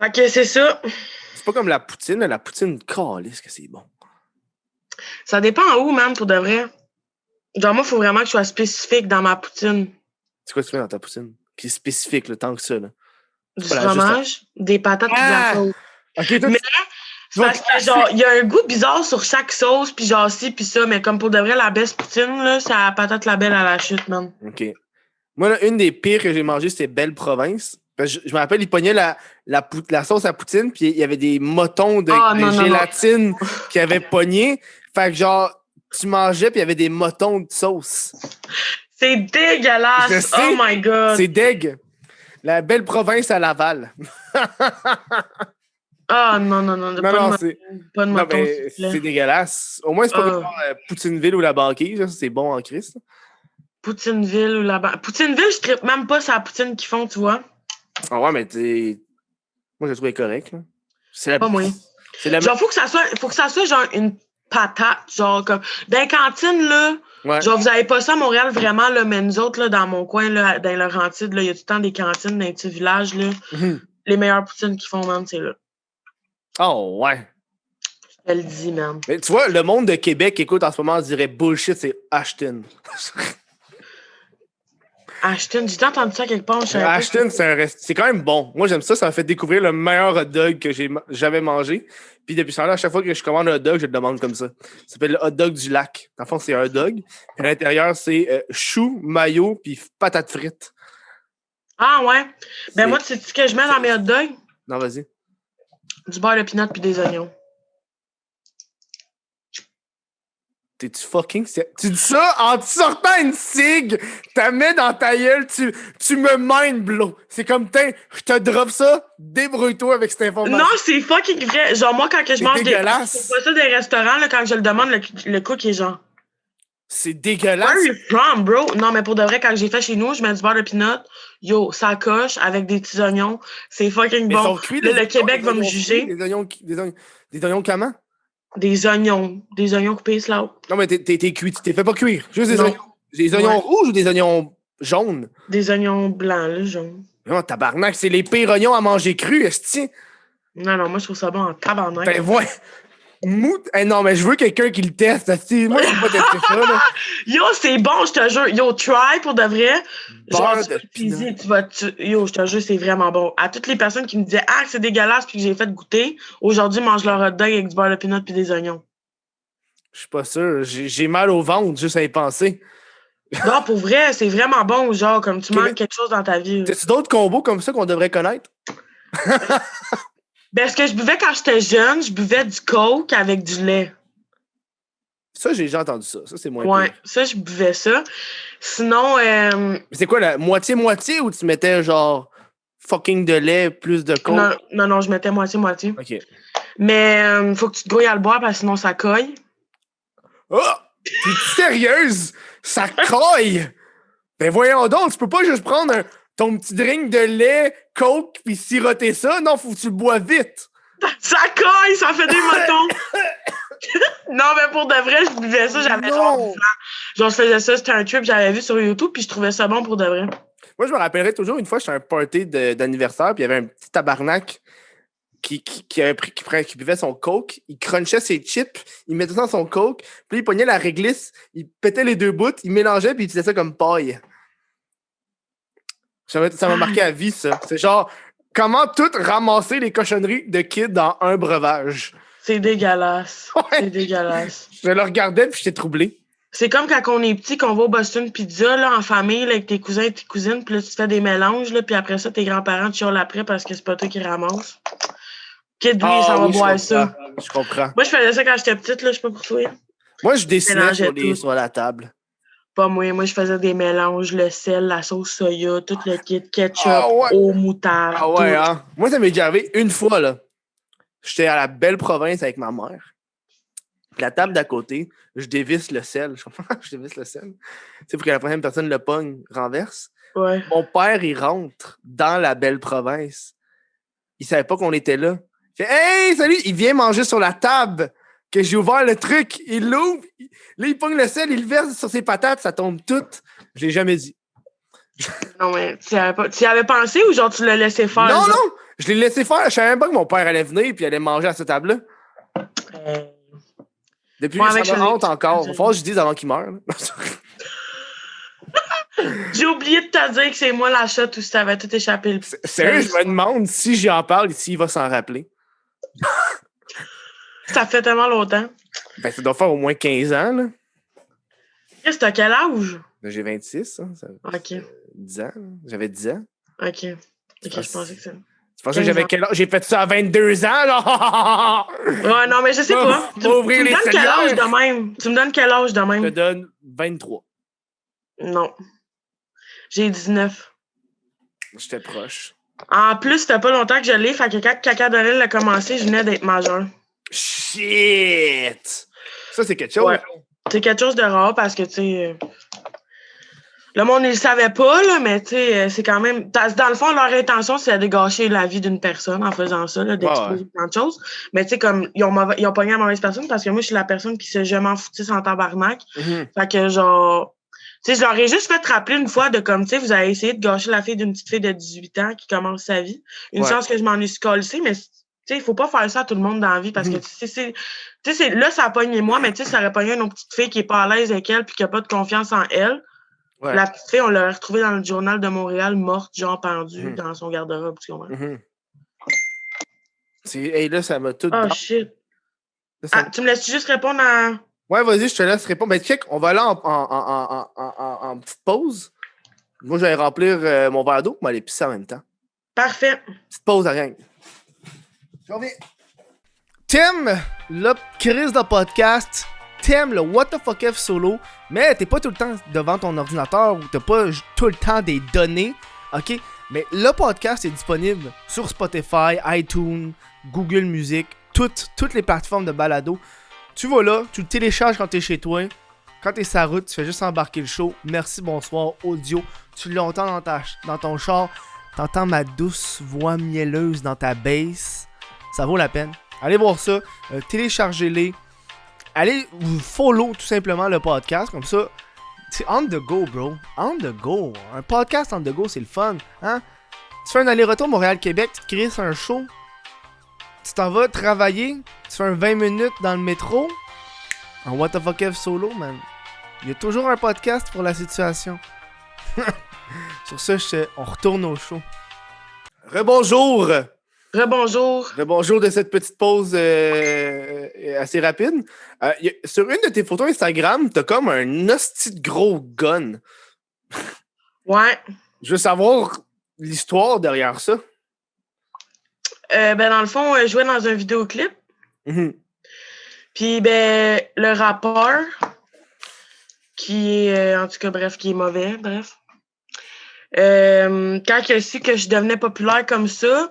Fait que c'est ça. C'est pas comme la poutine. La poutine, calisse que c'est bon. Ça dépend où, man, pour de vrai. Genre, moi, il faut vraiment que je sois spécifique dans ma poutine. C'est quoi que tu mets dans ta poutine? Qui est spécifique, là, tant que ça, là. Du fromage, des patates et de la sauce. Ok, toi, Mais parce que, genre, il y a un goût bizarre sur chaque sauce, puis genre, ci, puis ça, mais comme pour de vrai, la best poutine, là, c'est la patate labelle à la chute, man. OK. Moi, là, une des pires que j'ai mangées, c'était Belle Province. Parce que je me rappelle, ils pognaient la sauce à poutine, puis il y avait des motons de gélatine qui avaient pogné. Fait que, genre, tu mangeais, puis il y avait des motons de sauce. C'est dégueulasse! Je sais, oh my God! C'est deg. La Belle Province à Laval. Ah, non. Non, c'est... Pas de moton, c'est dégueulasse. Au moins, c'est pas comme Poutineville ou la banquise. C'est bon en Christ. Poutineville ou la banquise. Poutineville, je trippe même pas sur la poutine qu'ils font, tu vois. Ah ouais, mais moi, je la trouvais correct. Là. C'est la... Pas moi. Genre, faut que ça soit genre une patate. Genre, comme. Dans les cantines, là. Ouais. Genre, vous avez pas ça à Montréal, vraiment, là, mais nous autres, là, dans mon coin, là, dans Laurentides, là, il y a tout le temps des cantines dans les petits villages, là. Les meilleures poutines qu'ils font, man, c'est là. Oh, ouais. Je te le dis, man. Mais tu vois, le monde de Québec, écoute, en ce moment, on dirait bullshit, c'est Ashton. Ashton, j'ai entendu ça quelque part. Ashton, c'est quand même bon. Moi, j'aime ça. Ça m'a fait découvrir le meilleur hot dog que j'ai jamais mangé. Puis depuis ce temps-là, à chaque fois que je commande un hot dog, je le demande comme ça. Ça s'appelle le hot dog du lac. Dans le fond, c'est un hot dog. À l'intérieur, c'est chou, mayo, puis patates frites. Ah ouais? Ben moi, tu sais ce que je mets dans mes hot dogs? Non, vas-y. Du beurre de pinot puis des oignons. T'es-tu fucking... Tu dis ça en te sortant une cig, t'as mets dans ta gueule, tu me mind blow. C'est comme, je te drop ça, débrouille-toi avec cette information. Non, c'est fucking vrai. Genre, moi, quand je mange dégueulasse. c'est pas ça des restaurants, là, quand je le demande, le cook est genre... C'est dégueulasse. Where are you from, bro? Non, mais pour de vrai, quand j'ai fait chez nous, je mets du beurre de pinot. Yo, ça coche avec des petits oignons. C'est fucking bon. Sont cuits, le Québec va me juger. Des oignons comment? Des oignons coupés slow. Non, mais t'es cuit, tu t'es fait pas cuire. Juste des oignons. Des oignons rouges ou des oignons jaunes? Des oignons blancs, là, jaunes. Non, tabarnak, c'est les pires oignons à manger crus, est-ce que Non, moi, je trouve ça bon en tabarnak. Ben, ouais. Non, mais je veux quelqu'un qui le teste. Moi, je peux pas tester ça, là. Yo, c'est bon, je te jure. Yo, try pour de vrai. Genre, yo, je te jure, c'est vraiment bon. À toutes les personnes qui me disaient, ah, c'est dégueulasse, puis que j'ai fait goûter, aujourd'hui, mange leur hot dog avec du beurre de pinot puis des oignons. Je suis pas sûr. J'ai mal au ventre juste à y penser. Non, pour vrai, c'est vraiment bon, genre, comme tu manques quelque chose dans ta vie. T'as-tu d'autres combos comme ça qu'on devrait connaître? Ben, ce que je buvais quand j'étais jeune, je buvais du coke avec du lait. Ça, j'ai déjà entendu ça. Ça, c'est moins Ouais, pire. ça, je buvais ça. Sinon, c'est quoi, la moitié-moitié ou tu mettais genre fucking de lait plus de coke? Non, je mettais moitié-moitié. OK. Mais faut que tu te grouilles à le boire parce que sinon ça coille. Oh! T'es sérieuse? Ça coille! Ben voyons donc, tu peux pas juste prendre ton petit drink de lait, coke, puis siroter ça. Non, faut que tu le bois vite. Ça coille, ça fait des motons. Non, mais pour de vrai, je buvais ça, j'avais genre 10 ans. Genre, je faisais ça, c'était un trip, j'avais vu sur YouTube, puis je trouvais ça bon pour de vrai. Moi, je me rappellerai toujours une fois, j'étais à un party d'anniversaire, puis il y avait un petit tabarnak qui buvait son coke, il crunchait ses chips, il mettait ça dans son coke, puis il pognait la réglisse, il pétait les deux bouts, il mélangeait, puis il utilisait ça comme paille. Ça m'a marqué à vie, ça. C'est genre, comment tout ramasser les cochonneries de kids dans un breuvage. C'est dégueulasse. Ouais. C'est dégueulasse. Je le regardais, puis j'étais troublé. C'est comme quand on est petit, qu'on va au Boston Pizza, là, en famille, là, avec tes cousins et tes cousines, puis là, tu te fais des mélanges, là, puis après ça, tes grands-parents te chialent après parce que c'est pas toi qui ramasse. Kid, lui, ça va boire ça. Je comprends. Moi, je faisais ça quand j'étais petite, là, je sais pas pour toi. Moi, je dessinais Mélangeais sur la table. Pas moi. Moi, je faisais des mélanges, le sel, la sauce soya, tout le kit, ketchup, eau, moutarde. Ah ouais, tout. hein? Moi, ça m'est déjà arrivé une fois, là. J'étais à la belle province avec ma mère. Puis la table d'à côté, je dévisse le sel. Je dévisse le sel. Tu sais, pour que la prochaine personne le pogne, renverse. Ouais. Mon père, il rentre dans la belle province. Il savait pas qu'on était là. Il fait « Hey, salut! » Il vient manger sur la table que j'ai ouvert le truc. Il l'ouvre. Là, il pogne le sel, il le verse sur ses patates, ça tombe tout. Je l'ai jamais dit. Non, mais tu y avais pensé ou genre tu l'as laissé faire? Non, genre? non! Je l'ai laissé faire. Je savais même pas que mon père allait venir puis allait manger à cette table-là. Depuis, Moi, ça me hante encore. Il va falloir que je dise avant qu'il meure. J'ai oublié de te dire que c'est moi la chatte ou si t'avais tout échappé le Sérieux, je me demande si j'en parle et s'il va s'en rappeler. Ça fait tellement longtemps. Ben, ça doit faire au moins 15 ans, là. Chris, t'as quel âge? Ben, j'ai 26, hein, ça. OK. 10 ans. J'avais 10 ans. OK. OK, je pensais que ça. Tu pensais que j'avais quel âge? J'ai fait ça à 22 ans, là! Ouais, non, mais je sais pas. Tu me donnes quel âge de même? Tu me donnes quel âge de même? Je te donne 23. Non. J'ai 19. J'étais proche. En plus, c'était pas longtemps que je l'ai, fait que quand Caca Donel a commencé, je venais d'être majeur. Shit! Ça, c'est quelque chose. Ouais. C'est quelque chose de rare parce que, tu sais... Le monde, il le savait pas, là, mais tu sais, c'est quand même... Dans le fond, leur intention, c'est de gâcher la vie d'une personne en faisant ça, là, d'exploser plein de choses. Mais tu sais, comme, ils ont pogné la mauvaise personne parce que moi, je suis la personne qui se je m'en foutis en tabarnak. Fait que, genre... Tu sais, je leur ai juste fait rappeler une fois de comme, tu sais, vous avez essayé de gâcher la fille d'une petite fille de 18 ans qui commence sa vie. Une chance que je m'en ai scolissé, mais tu sais, il faut pas faire ça à tout le monde dans la vie parce que, tu sais, là, ça a pogné moi, mais tu sais, ça aurait pogné une autre petite fille qui est pas à l'aise avec elle puis qui a pas de confiance en elle. Ouais. La petite fille, on l'a retrouvée dans le journal de Montréal, morte, genre pendue dans son garde-robe, tu comprends? Hey, là, ça m'a tout... Oh, shit. Là, tu me laisses juste répondre à... Ouais, vas-y, je te laisse répondre. Ben, check, on va aller en petite pause. Moi, je vais remplir mon verre d'eau pour m'aller pisser en même temps. Parfait. Petite pause à rien. Je reviens. T'aimes le crise de podcast, t'aimes le What the fuck F solo, mais t'es pas tout le temps devant ton ordinateur ou t'as pas tout le temps des données, ok? Mais le podcast est disponible sur Spotify, iTunes, Google Music, toutes les plateformes de balado. Tu vas là, tu le télécharges quand t'es chez toi. Quand t'es sur la route, tu fais juste embarquer le show. Merci, bonsoir, audio. Tu l'entends dans ton char. T'entends ma douce voix mielleuse dans ta bass. Ça vaut la peine. Allez voir ça. Téléchargez-les. Allez follow tout simplement le podcast. Comme ça, c'est on the go, bro. On the go. Un podcast on the go, c'est le fun. Hein? Tu fais un aller-retour Montréal-Québec, tu te crées un show. Tu t'en vas travailler, tu fais un 20 minutes dans le métro, en What the fuck F solo, man. Il y a toujours un podcast pour la situation. Sur ce, on retourne au show. Rebonjour! Rebonjour! Rebonjour de cette petite pause assez rapide. Sur une de tes photos Instagram, t'as comme un hostie de gros gun. Ouais. Je veux savoir l'histoire derrière ça. Ben, dans le fond, je jouais dans un vidéoclip. Puis, ben, le rappeur, qui est, en tout cas, bref, qui est mauvais, bref. Quand il a su que je devenais populaire comme ça,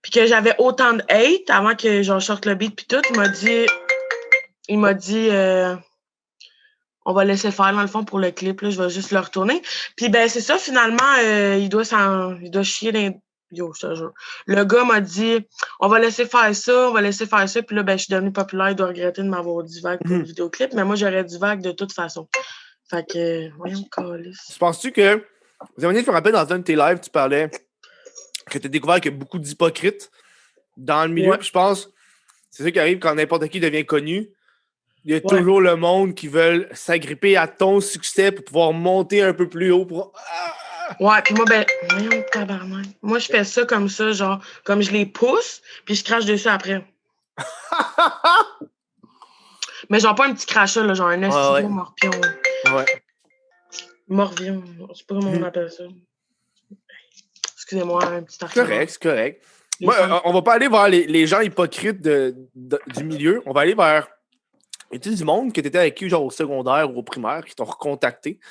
puis que j'avais autant de hate, avant que j'en sorte le beat puis tout, il m'a dit, on va laisser faire, dans le fond, pour le clip, là, je vais juste le retourner. Puis, ben, c'est ça, finalement, il doit chier Yo, je te jure. Le gars m'a dit, on va laisser faire ça. Puis là, ben, je suis devenue populaire. Il doit regretter de m'avoir dit vague pour le vidéoclip. Mais moi, j'aurais dit vague de toute façon. Fait que, voyons, calice. Penses-tu que... je me rappelle dans un de tes lives, tu parlais que tu as découvert qu'il y a beaucoup d'hypocrites dans le milieu. Ouais. Puis je pense, c'est ça qui arrive quand n'importe qui devient connu. Il y a toujours le monde qui veut s'agripper à ton succès pour pouvoir monter un peu plus haut. Ouais, puis moi, ben, voyons, tabarnak. Moi, je fais ça comme ça, genre, comme je les pousse, puis je crache dessus après. Mais genre pas un petit crachat, là, genre un estivo morpion. Ouais. Morvion, je sais pas comment on appelle ça. Excusez-moi, un petit article. C'est correct. Moi, on va pas aller vers les gens hypocrites du milieu. On va aller vers... Y a-t-il du monde que tu étais avec qui, genre au secondaire ou au primaire, qui t'ont recontacté?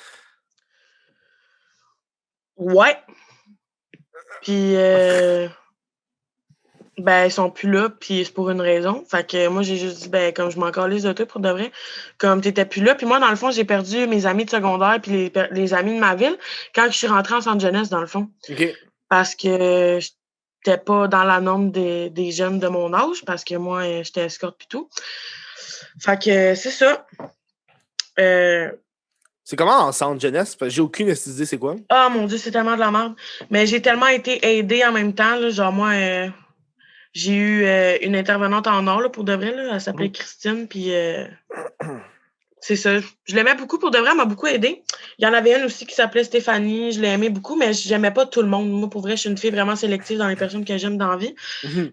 Ouais. Puis, ben, ils sont plus là, puis c'est pour une raison. Fait que moi, j'ai juste dit, ben, comme je m'en calisse de toi pour de vrai, comme t'étais plus là. Puis moi, dans le fond, j'ai perdu mes amis de secondaire puis les amis de ma ville quand je suis rentrée en centre jeunesse, dans le fond. OK. Parce que j'étais pas dans la norme des jeunes de mon âge, parce que moi, j'étais escorte puis tout. Fait que c'est ça. C'est comment en centre jeunesse? Parce que j'ai aucune idée c'est quoi. Ah, mon Dieu, c'est tellement de la merde. Mais j'ai tellement été aidée en même temps. Là, genre, moi, j'ai eu une intervenante en or, là, pour de vrai. Là, elle s'appelait Christine. Puis c'est ça. Je l'aimais beaucoup pour de vrai. Elle m'a beaucoup aidée. Il y en avait une aussi qui s'appelait Stéphanie. Je l'aimais beaucoup, mais j'aimais pas tout le monde. Moi, pour vrai, je suis une fille vraiment sélective dans les personnes que j'aime dans la vie.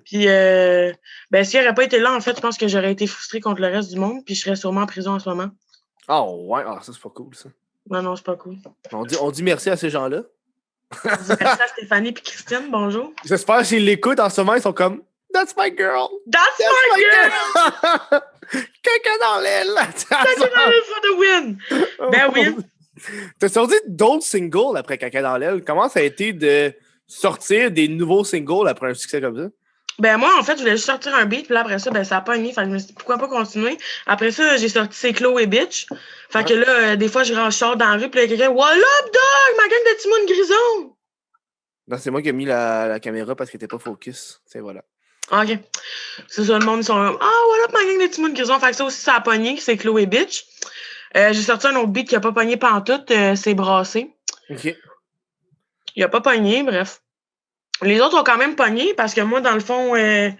Puis, ben, si elle n'aurait pas été là, en fait, je pense que j'aurais été frustrée contre le reste du monde. Puis, je serais sûrement en prison en ce moment. Oh, ouais. Ah, ça, c'est pas cool, ça. Non, c'est pas cool. On dit merci à ces gens-là. On dit merci à Stéphanie et Christine. Bonjour. J'espère s'ils l'écoutent en ce moment, ils sont comme That's my girl! That's my girl! Quelqu'un dans l'aile! Quelqu'un dans l'aile for the win! Ben oui. T'as sorti d'autres singles après Caca dans l'aile. Comment ça a été de sortir des nouveaux singles après un succès comme ça? Ben moi, en fait, je voulais juste sortir un beat, puis là, après ça, ben ça a pas mis. Fait que je me suis dit, pourquoi pas continuer? Après ça, j'ai sorti C'est Chloé Bitch. Fait que là, des fois, je sors dans la rue, puis là, quelqu'un, What up, dog? Ma gang de Timon Grison! Non, c'est moi qui ai mis la caméra parce qu'elle était pas focus. C'est voilà. OK. C'est ça, le monde, ils sont là. Ah, what up, ma gang de Timon Grison? Fait que ça aussi, ça a pogné, C'est Chloé Bitch. J'ai sorti un autre beat qui a pas pogné pantoute, C'est Brassé. OK. Il a pas pogné, bref. Les autres ont quand même pogné parce que moi, dans le fond, je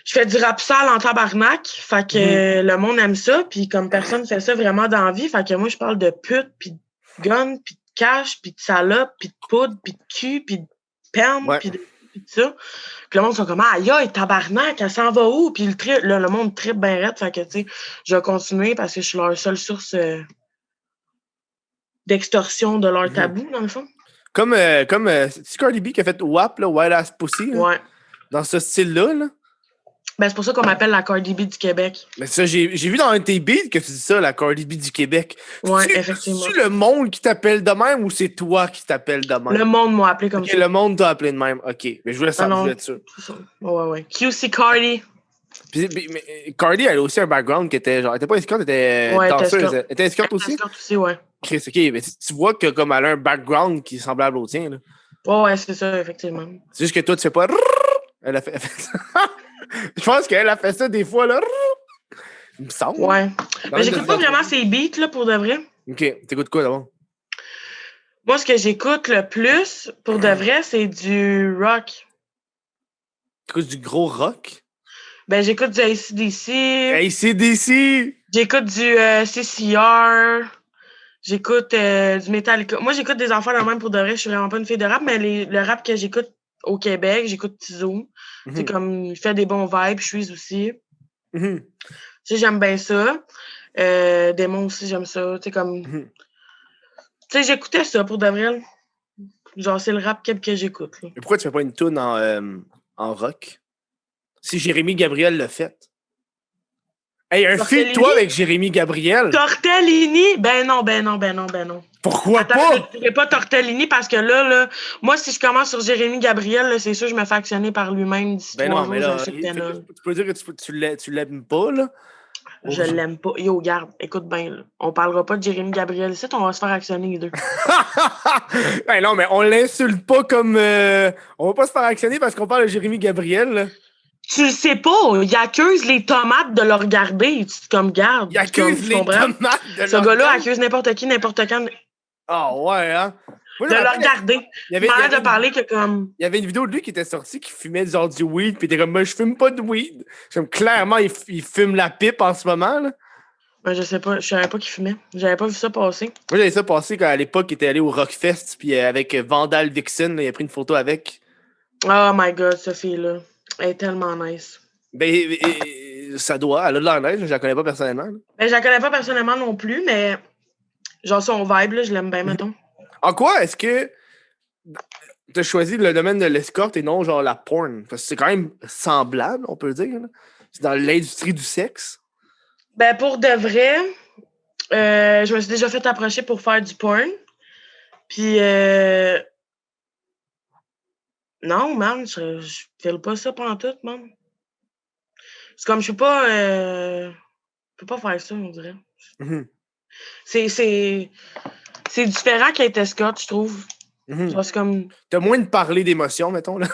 fais du rap sale en tabarnak. Fait que le monde aime ça. Puis comme personne fait ça vraiment dans la vie, fait que moi, je parle de pute, puis de gun, puis de cash, puis de salope, puis de poudre, puis de cul, puis de perme, puis de ça. Puis le monde sont comme, aïe, aïe, tabarnak, elle s'en va où? Puis le monde tripe bien raide. Fait que, tu sais, je vais continuer parce que je suis leur seule source d'extorsion de leur tabou, dans le fond. Comme c'est Cardi B qui a fait WAP, là, White Ass Pussy. Là, ouais. Dans ce style-là. Là. Ben, c'est pour ça qu'on m'appelle la Cardi B du Québec. Mais ça, j'ai vu dans un de tes beats que tu dis ça, la Cardi B du Québec. Ouais, effectivement. C'est-tu le monde qui t'appelle de même ou c'est toi qui t'appelles de même? Le monde m'a appelé comme ça. Le monde t'a appelé de même. OK. Mais je voulais savoir, je voulais être sûr. Ouais. QC Cardi. Mais Cardi, elle a aussi un background qui était genre. Elle était pas escorte, elle était danseuse. Elle était escorte aussi? Escorte aussi, ouais. OK, mais tu vois que comme elle a un background qui est semblable au tien. Là. Ouais, c'est ça, effectivement. C'est juste que toi, tu fais pas. Elle a fait ça. Je pense qu'elle a fait ça des fois, là. Il me semble. Ouais. Mais j'écoute pas vraiment ces beats, là, pour de vrai. OK. T'écoutes quoi, d'abord? Moi, ce que j'écoute le plus, pour de vrai, c'est du rock. T'écoutes du gros rock? Ben, j'écoute du AC/DC. AC/DC! J'écoute du CCR. J'écoute du Metallica. Moi, j'écoute des enfants de même pour de vrai. Je suis vraiment pas une fille de rap, mais le rap que j'écoute au Québec, j'écoute Tizo. C'est comme, il fait des bons vibes, je suis aussi. Tu sais, j'aime bien ça. Démon aussi, j'aime ça. Tu sais, comme... Tu sais, j'écoutais ça pour de vrai. Genre, c'est le rap que j'écoute. Là. Mais pourquoi tu fais pas une tune en rock? Si Jérémy Gabriel l'a fait. Hey, un feat, toi, avec Jérémy Gabriel. Tortellini? Ben non. Pourquoi pas? Je ne pas Tortellini parce que là, moi, si je commence sur Jérémy Gabriel, là, c'est sûr que je me fais actionner par lui-même d'ici 3 jours. Mais là, tu peux dire que tu l'aimes pas, là? Je l'aime pas. Yo, garde, écoute bien, là. On parlera pas de Jérémy Gabriel ici, on va se faire actionner les deux. Ben non, mais on l'insulte pas comme... On va pas se faire actionner parce qu'on parle de Jérémy Gabriel, là. Tu le sais pas, il accuse les tomates de le regarder. Tu comme garde. Il accuse les tomates de Ce gars-là accuse n'importe qui, n'importe quand. Ah ouais, hein? Moi, de le regarder. Il y avait de parler que comme... Il y avait une vidéo de lui qui était sortie qui fumait genre du weed, puis il était comme, moi, je fume pas de weed. Comme, clairement, il fume la pipe en ce moment, là. Ben, je sais pas, je savais pas qu'il fumait. J'avais pas vu ça passer. Moi, j'avais ça passer quand à l'époque, il était allé au Rockfest, puis avec Vandal Dixon, là, il a pris une photo avec. Oh my god, cette fille-là. Elle est tellement nice. Ben, ça doit, elle a de l'air nice, je la connais pas personnellement. Là. Ben, je la connais pas personnellement non plus, mais genre son vibe, là, je l'aime bien, mettons. En quoi est-ce que tu as choisi le domaine de l'escorte et non genre la porn? Parce que c'est quand même semblable, on peut le dire. Là. C'est dans l'industrie du sexe. Ben, pour de vrai, je me suis déjà fait approcher pour faire du porn. Puis, non, man, je file pas ça pantoute, man. C'est comme, je peux pas faire ça, on dirait. Mm-hmm. C'est différent qu'être escorte, je trouve. Mm-hmm. Genre, c'est comme... T'as moins de parler d'émotions, mettons, là.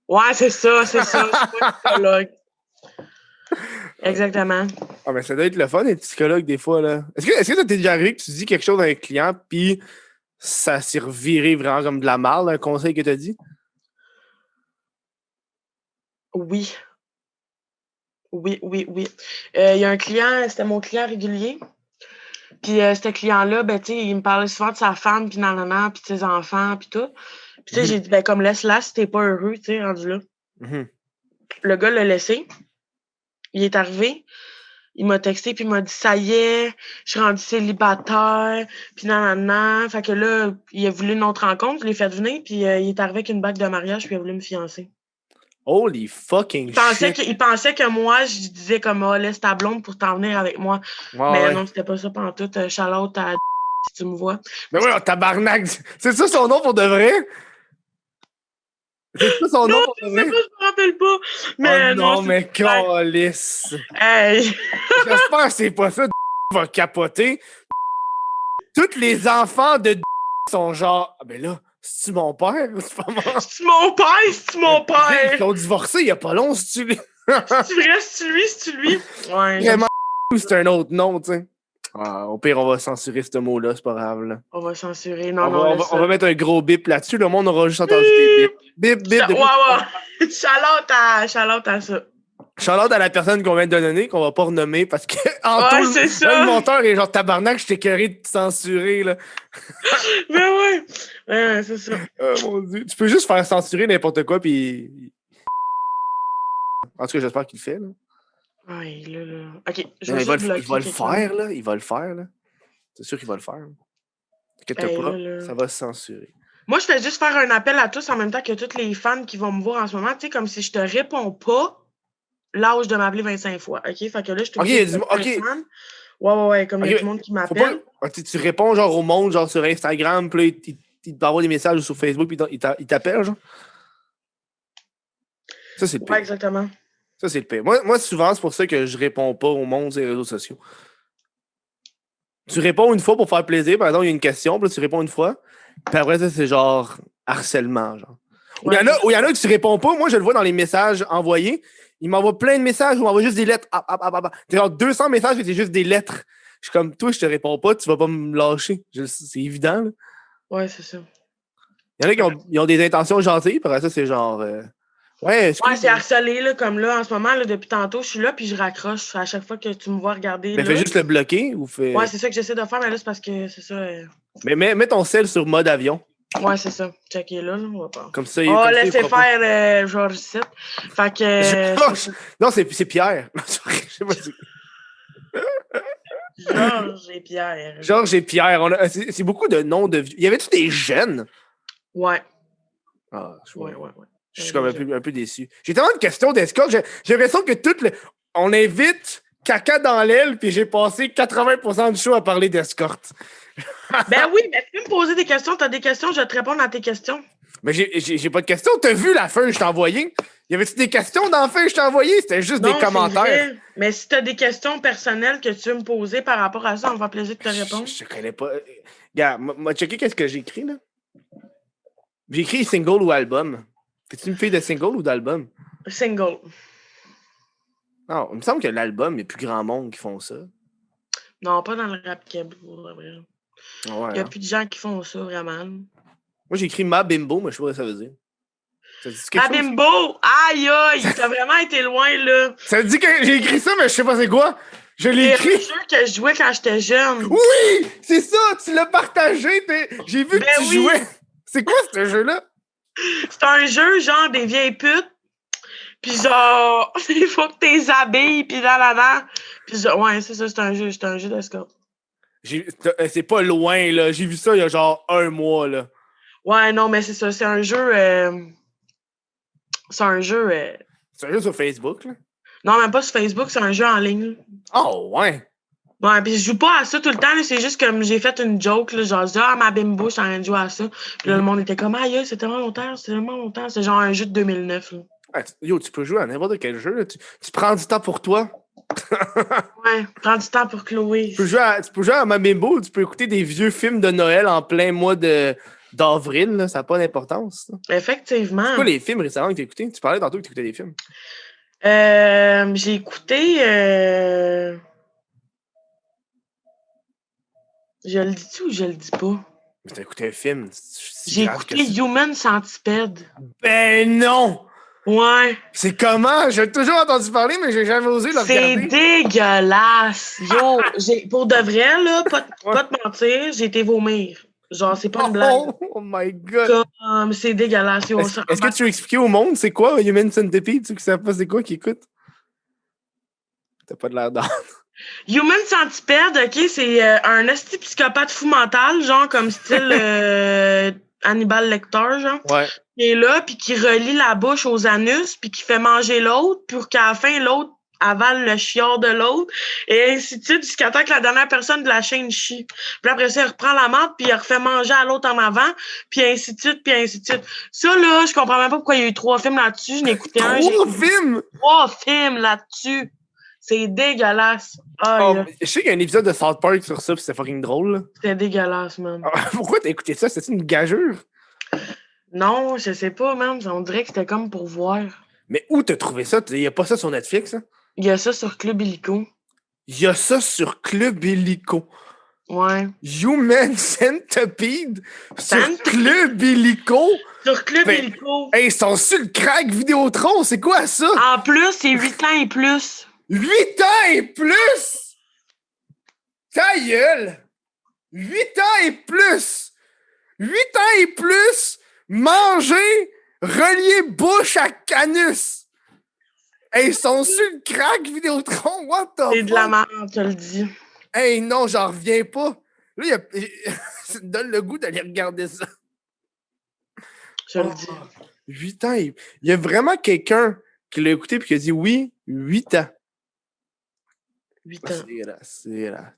Ouais, c'est ça. Je suis pas psychologue. Exactement. Ah, mais ça doit être le fun, être psychologue, des fois, là. Est-ce que ça t'est déjà arrivé que tu dis quelque chose à un client, puis ça s'est reviré vraiment comme de la merde, un conseil que t'as dit? Oui. Oui. Il y a un client, c'était mon client régulier. Puis ce client-là, ben, tu sais, il me parlait souvent de sa femme, puis nanana, puis de ses enfants, puis tout. Puis tu sais, j'ai dit, ben, comme laisse-la si t'es pas heureux, tu sais, rendu là. Mm-hmm. Le gars l'a laissé. Il est arrivé. Il m'a texté, puis il m'a dit, ça y est, je suis rendu célibataire, puis nanana. Fait que là, il a voulu une autre rencontre, je l'ai fait venir, puis il est arrivé avec une bague de mariage, puis il a voulu me fiancer. Holy fucking shit! Il pensait que moi, je disais comme, oh, laisse ta blonde pour t'en venir avec moi. Ouais, mais ouais. non, c'était pas ça pantoute. Charlotte, si tu me vois. Mais ouais, tabarnak! C'est ça son nom pour de vrai? C'est ça son nom pour de vrai? Je me rappelle pas. Mais oh non, mais câlisse! Hey! J'espère que c'est pas ça, va capoter. Tous les enfants de sont genre, ah ben là, c'est-tu mon père? C'est pas moi. C'est-tu mon père? C'est-tu mon père? Ils sont divorcés il y a pas long, c'est-tu lui? C'est-tu vrai? C'est-tu lui? Ouais. Vraiment, c'est un autre nom, tu sais. Ah, au pire, on va censurer ce mot-là, c'est pas grave. Là. On va censurer. On va mettre un gros bip là-dessus. Le monde aura juste entendu des bips. Bip. Ouais. Charlotte à ça. Shout-out à la personne qu'on vient de donner, qu'on va pas renommer parce que c'est ça. le monteur est genre tabarnak, je t'ai écœuré de te censurer. Là. Mais ouais, c'est ça. Oh mon Dieu. Tu peux juste faire censurer n'importe quoi, puis. En tout cas, j'espère qu'il le fait. Là. Ouais, là. Ok, il va le faire, là. Il va le faire, là. C'est sûr qu'il va le faire. T'inquiète pas, là. Ça va se censurer. Moi, je fais juste faire un appel à tous en même temps que tous les fans qui vont me voir en ce moment. Tu sais, comme si je te réponds pas, lâche de m'appeler 25 fois. OK? Fait que là, je te fan. Ouais, comme il y a tout le monde qui m'appelle. Tu réponds genre au monde, genre sur Instagram, puis il t'envoie des messages sur Facebook, puis il t'appelle, genre. Ça, c'est le pire. Ouais, exactement. Ça, c'est le pire. Moi, souvent, c'est pour ça que je réponds pas au monde sur les réseaux sociaux. Tu réponds une fois pour faire plaisir. Par exemple, il y a une question, puis là, tu réponds une fois. Puis après, ça, c'est genre harcèlement, genre. Ouais. Il y en a que tu réponds pas. Moi, je le vois dans les messages envoyés. Il m'envoie plein de messages ou m'envoie juste des lettres. C'est genre 200 messages et c'est juste des lettres. Je suis comme, toi, je te réponds pas, tu vas pas me lâcher. C'est évident, là. Ouais, c'est ça. Il y en a qui ont des intentions gentilles, puis après ça, c'est genre... Ouais, c'est harcelé, là, comme là, en ce moment, là, depuis tantôt, je suis là, puis je raccroche à chaque fois que tu me vois regarder. Mais fais juste le bloquer ou fais... Ouais, c'est ça que j'essaie de faire, mais là, c'est parce que c'est ça... Mais mets ton cell sur mode avion. Ouais, c'est ça. Checker là, on va pas. Comme ça, on va laisser faire Georges 7. Fait que... Non, c'est Pierre. Je sais pas si... Georges et Pierre. Georges et Pierre. C'est beaucoup de noms de... Y avait-tu des jeunes? Ouais. Ah, ouais. Je suis comme un peu déçu. J'ai tellement de questions d'escorte. J'ai l'impression que on invite caca dans l'aile, puis j'ai passé 80% du show à parler d'escorte. Ben oui, mais tu peux me poser des questions. T'as des questions, je vais te répondre à tes questions. Mais j'ai pas de questions. T'as vu la feuille que je t'ai envoyée? Y avait-tu des questions dans la feuille que je t'ai envoyée? C'était juste Non, des commentaires. vrai. Mais si tu as des questions personnelles que tu veux me poser par rapport à ça, on va avoir plaisir de te répondre. Je connais pas. Regarde, m'a checké qu'est-ce que j'ai écrit, là. J'ai écrit single ou album. T'es-tu une fille de single ou d'album? Single. Non, il me semble que l'album, il y a plus grand monde qui font ça. Non, pas dans le rap québécois, vrai. Ouais, Il y a plus de gens qui font ça, vraiment. Moi, j'ai écrit ma bimbo, mais je sais pas ce que ça veut dire. Ça dit quelque Ma chose? bimbo! Aïe, aïe! T'as vraiment été loin, là. Ça dit que j'ai écrit ça, mais je sais pas c'est quoi. Je l'ai C'est un écrit. jeu que je jouais quand j'étais jeune. Oui! C'est ça! Tu l'as partagé. J'ai vu que tu oui. jouais. C'est quoi ce jeu-là? C'est un jeu, genre, des vieilles putes. Puis genre, il faut que t'es habilles, puis là. Puis genre, ouais, c'est ça, c'est un jeu d'escorte. C'est pas loin, là. J'ai vu ça il y a genre 1 mois, là. Ouais, non, mais c'est ça, c'est un jeu... C'est un jeu... C'est un jeu sur Facebook, là. Non, même pas sur Facebook, c'est un jeu en ligne. Oh, ouais. Ouais, puis je joue pas à ça tout le temps, là, c'est juste comme j'ai fait une joke, là, genre, je dis, ah, ma bimbo, je suis en train de jouer à ça. Puis là, le monde était comme, aïe, c'est tellement longtemps. C'est genre un jeu de 2009, là. Ah, yo, tu peux jouer à n'importe quel jeu, là. Tu prends du temps pour toi. Ouais, prends du temps pour Chloé. Tu peux jouer à ma bimbo, tu peux écouter des vieux films de Noël en plein mois d'avril, là. Ça n'a pas d'importance, ça. Effectivement. C'est quoi les films récemment que tu as écoutés? Tu parlais tantôt que tu écoutais des films. J'ai écouté... Je le dis-tu ou je le dis pas? Mais t'as écouté un film. J'ai écouté Human Centipede. Ben non! Ouais. C'est comment? J'ai toujours entendu parler, mais j'ai jamais osé le regarder. C'est dégueulasse. Yo, pour de vrai, là, pas te mentir, j'ai été vomir. Genre, c'est pas une blague. Oh my god! Comme, c'est dégueulasse. Yo, Est-ce que tu veux expliquer au monde c'est quoi Human Centipede? Ceux qui savent pas c'est quoi qui écoutent? T'as pas de l'air d'art. Human Centipede, OK, c'est un esti psychopathe fou mental, genre comme style Hannibal Lecter, genre. Ouais. Qui est là, puis qui relie la bouche aux anus, puis qui fait manger l'autre, pour qu'à la fin, l'autre avale le chiard de l'autre, et ainsi de suite, jusqu'à temps que la dernière personne de la chaîne chie. Puis après ça, il reprend la menthe, puis il refait manger à l'autre en avant, puis ainsi de suite, puis ainsi de suite. Ça, là, je comprends même pas pourquoi il y a eu 3 films là-dessus. Je n'ai écouté un. 3 films? 3 films là-dessus. C'est dégueulasse. Je sais qu'il y a un épisode de South Park sur ça, pis c'est fucking drôle, là. C'était dégueulasse, man. Pourquoi t'as écouté ça? C'était une gageure? Non, je sais pas, man. On dirait que c'était comme pour voir. Mais où t'as trouvé ça? Il y a pas ça sur Netflix, hein? Il y a ça sur Club Illico. Il y a ça sur Club Illico. Ouais. Human Centipede sur Club Illico. Sur Club Illico. Hey, ils sont sur le crack Vidéotron, c'est quoi ça? En plus, c'est 8 ans et plus. 8 ans et plus? Ta gueule! 8 ans et plus! 8 ans et plus! Manger, relier bouche à canus! Hey, ils sont sur le crack Vidéotron, what the fuck? C'est de la merde, je te le dis. Hey, non, j'en reviens pas. Là, ça me donne le goût d'aller regarder ça. Je le dis. 8 ans. Il y a vraiment quelqu'un qui l'a écouté et qui a dit oui, 8 ans. 8 ans. C'est dégueulasse.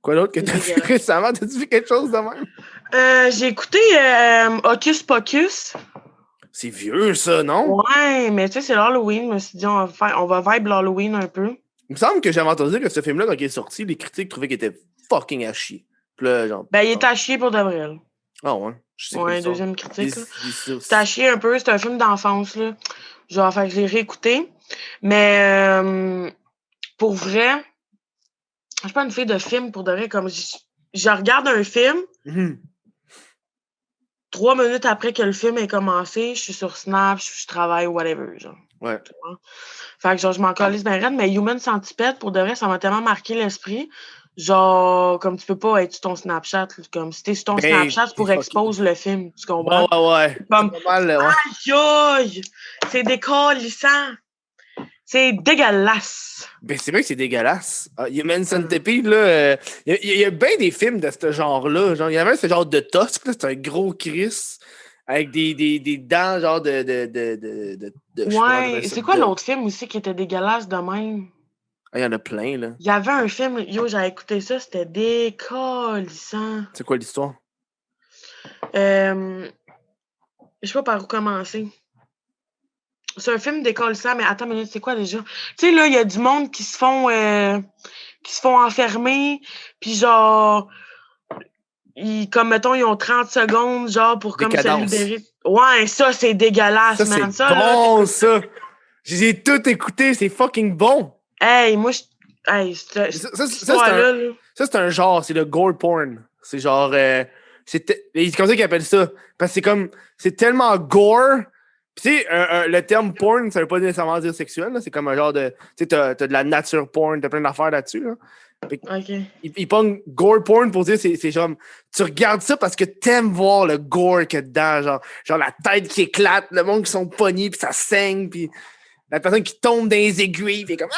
Quoi d'autre que t'as vu récemment? T'as-tu vu quelque chose de même? J'ai écouté Hocus Pocus. C'est vieux, ça, non? Ouais, mais tu sais, c'est l'Halloween. Je me suis dit, on va vibe l'Halloween un peu. Il me semble que j'avais entendu dire que ce film-là, quand il est sorti, les critiques trouvaient qu'il était fucking à chier. Là, genre, Ben, il est à chier pour de vrai. Ah ouais? Je sais ouais, deuxième critique. C'est à chier un peu. C'est un film d'enfance, là. Genre, fait que je l'ai réécouté. Mais pour vrai, je suis pas une fille de film pour de vrai. Comme je regarde un film, 3 minutes après que le film ait commencé, je suis sur Snap, je travaille, whatever, genre. Ouais. Fait que genre, je m'en calisse bien raide, mais Human Centipede, pour de vrai, ça m'a tellement marqué l'esprit. Genre, comme tu peux pas être sur ton Snapchat, comme si t'es sur ton Snapchat pour exposer le film, tu comprends? Ouais. Comme, aïe, aïe, c'est décalissant. C'est dégueulasse. Ben, c'est vrai que c'est dégueulasse. Human Centipede, là, il y a bien des films de ce genre-là. Genre, il y avait ce genre de Tusk, là, c'est un gros Chris avec des dents, genre de ouais, c'est quoi l'autre film aussi qui était dégueulasse de même? Il y en a plein, là. Il y avait un film, yo, j'avais écouté ça, c'était décalissant. C'est quoi l'histoire? Je Je sais pas par où commencer. C'est un film décollissant, mais attends une minute, c'est quoi déjà? Tu sais, là, il y a du monde qui se font enfermer, puis genre, comme, mettons, ils ont 30 secondes, genre, pour comme se libérer. Ouais, ça, c'est dégueulasse, man. Ça, bon, ça! J'ai tout écouté, c'est fucking bon! Hey, moi, hey, ça, c'est un genre, c'est le gore porn. C'est genre... c'est comme ça qu'ils appellent ça. Parce que c'est tellement gore... Tu sais, le terme porn, ça veut pas nécessairement dire sexuel. Là. C'est comme un genre de... Tu sais, t'as de la nature porn, t'as plein d'affaires là-dessus. Là. Okay. Ils pognent gore porn pour dire c'est genre... Tu regardes ça parce que t'aimes voir le gore qu'il y a dedans. Genre la tête qui éclate, le monde qui sont pognés, puis ça saigne, puis la personne qui tombe dans les aiguilles, puis comme...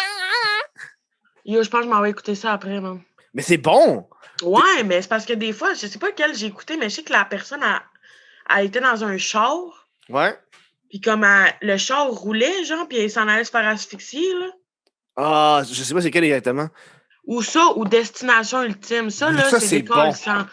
Yo, je pense que je m'en vais écouter ça après, man. Mais c'est bon! Ouais, mais c'est parce que des fois, je sais pas quel j'ai écouté, mais je sais que la personne a été dans un char. Ouais. Puis comme le char roulait, genre, puis il s'en allait se faire asphyxier, là. Ah, je sais pas c'est quel exactement. Ou ça, ou Destination Ultime. Ça, là, c'est bon. Ça,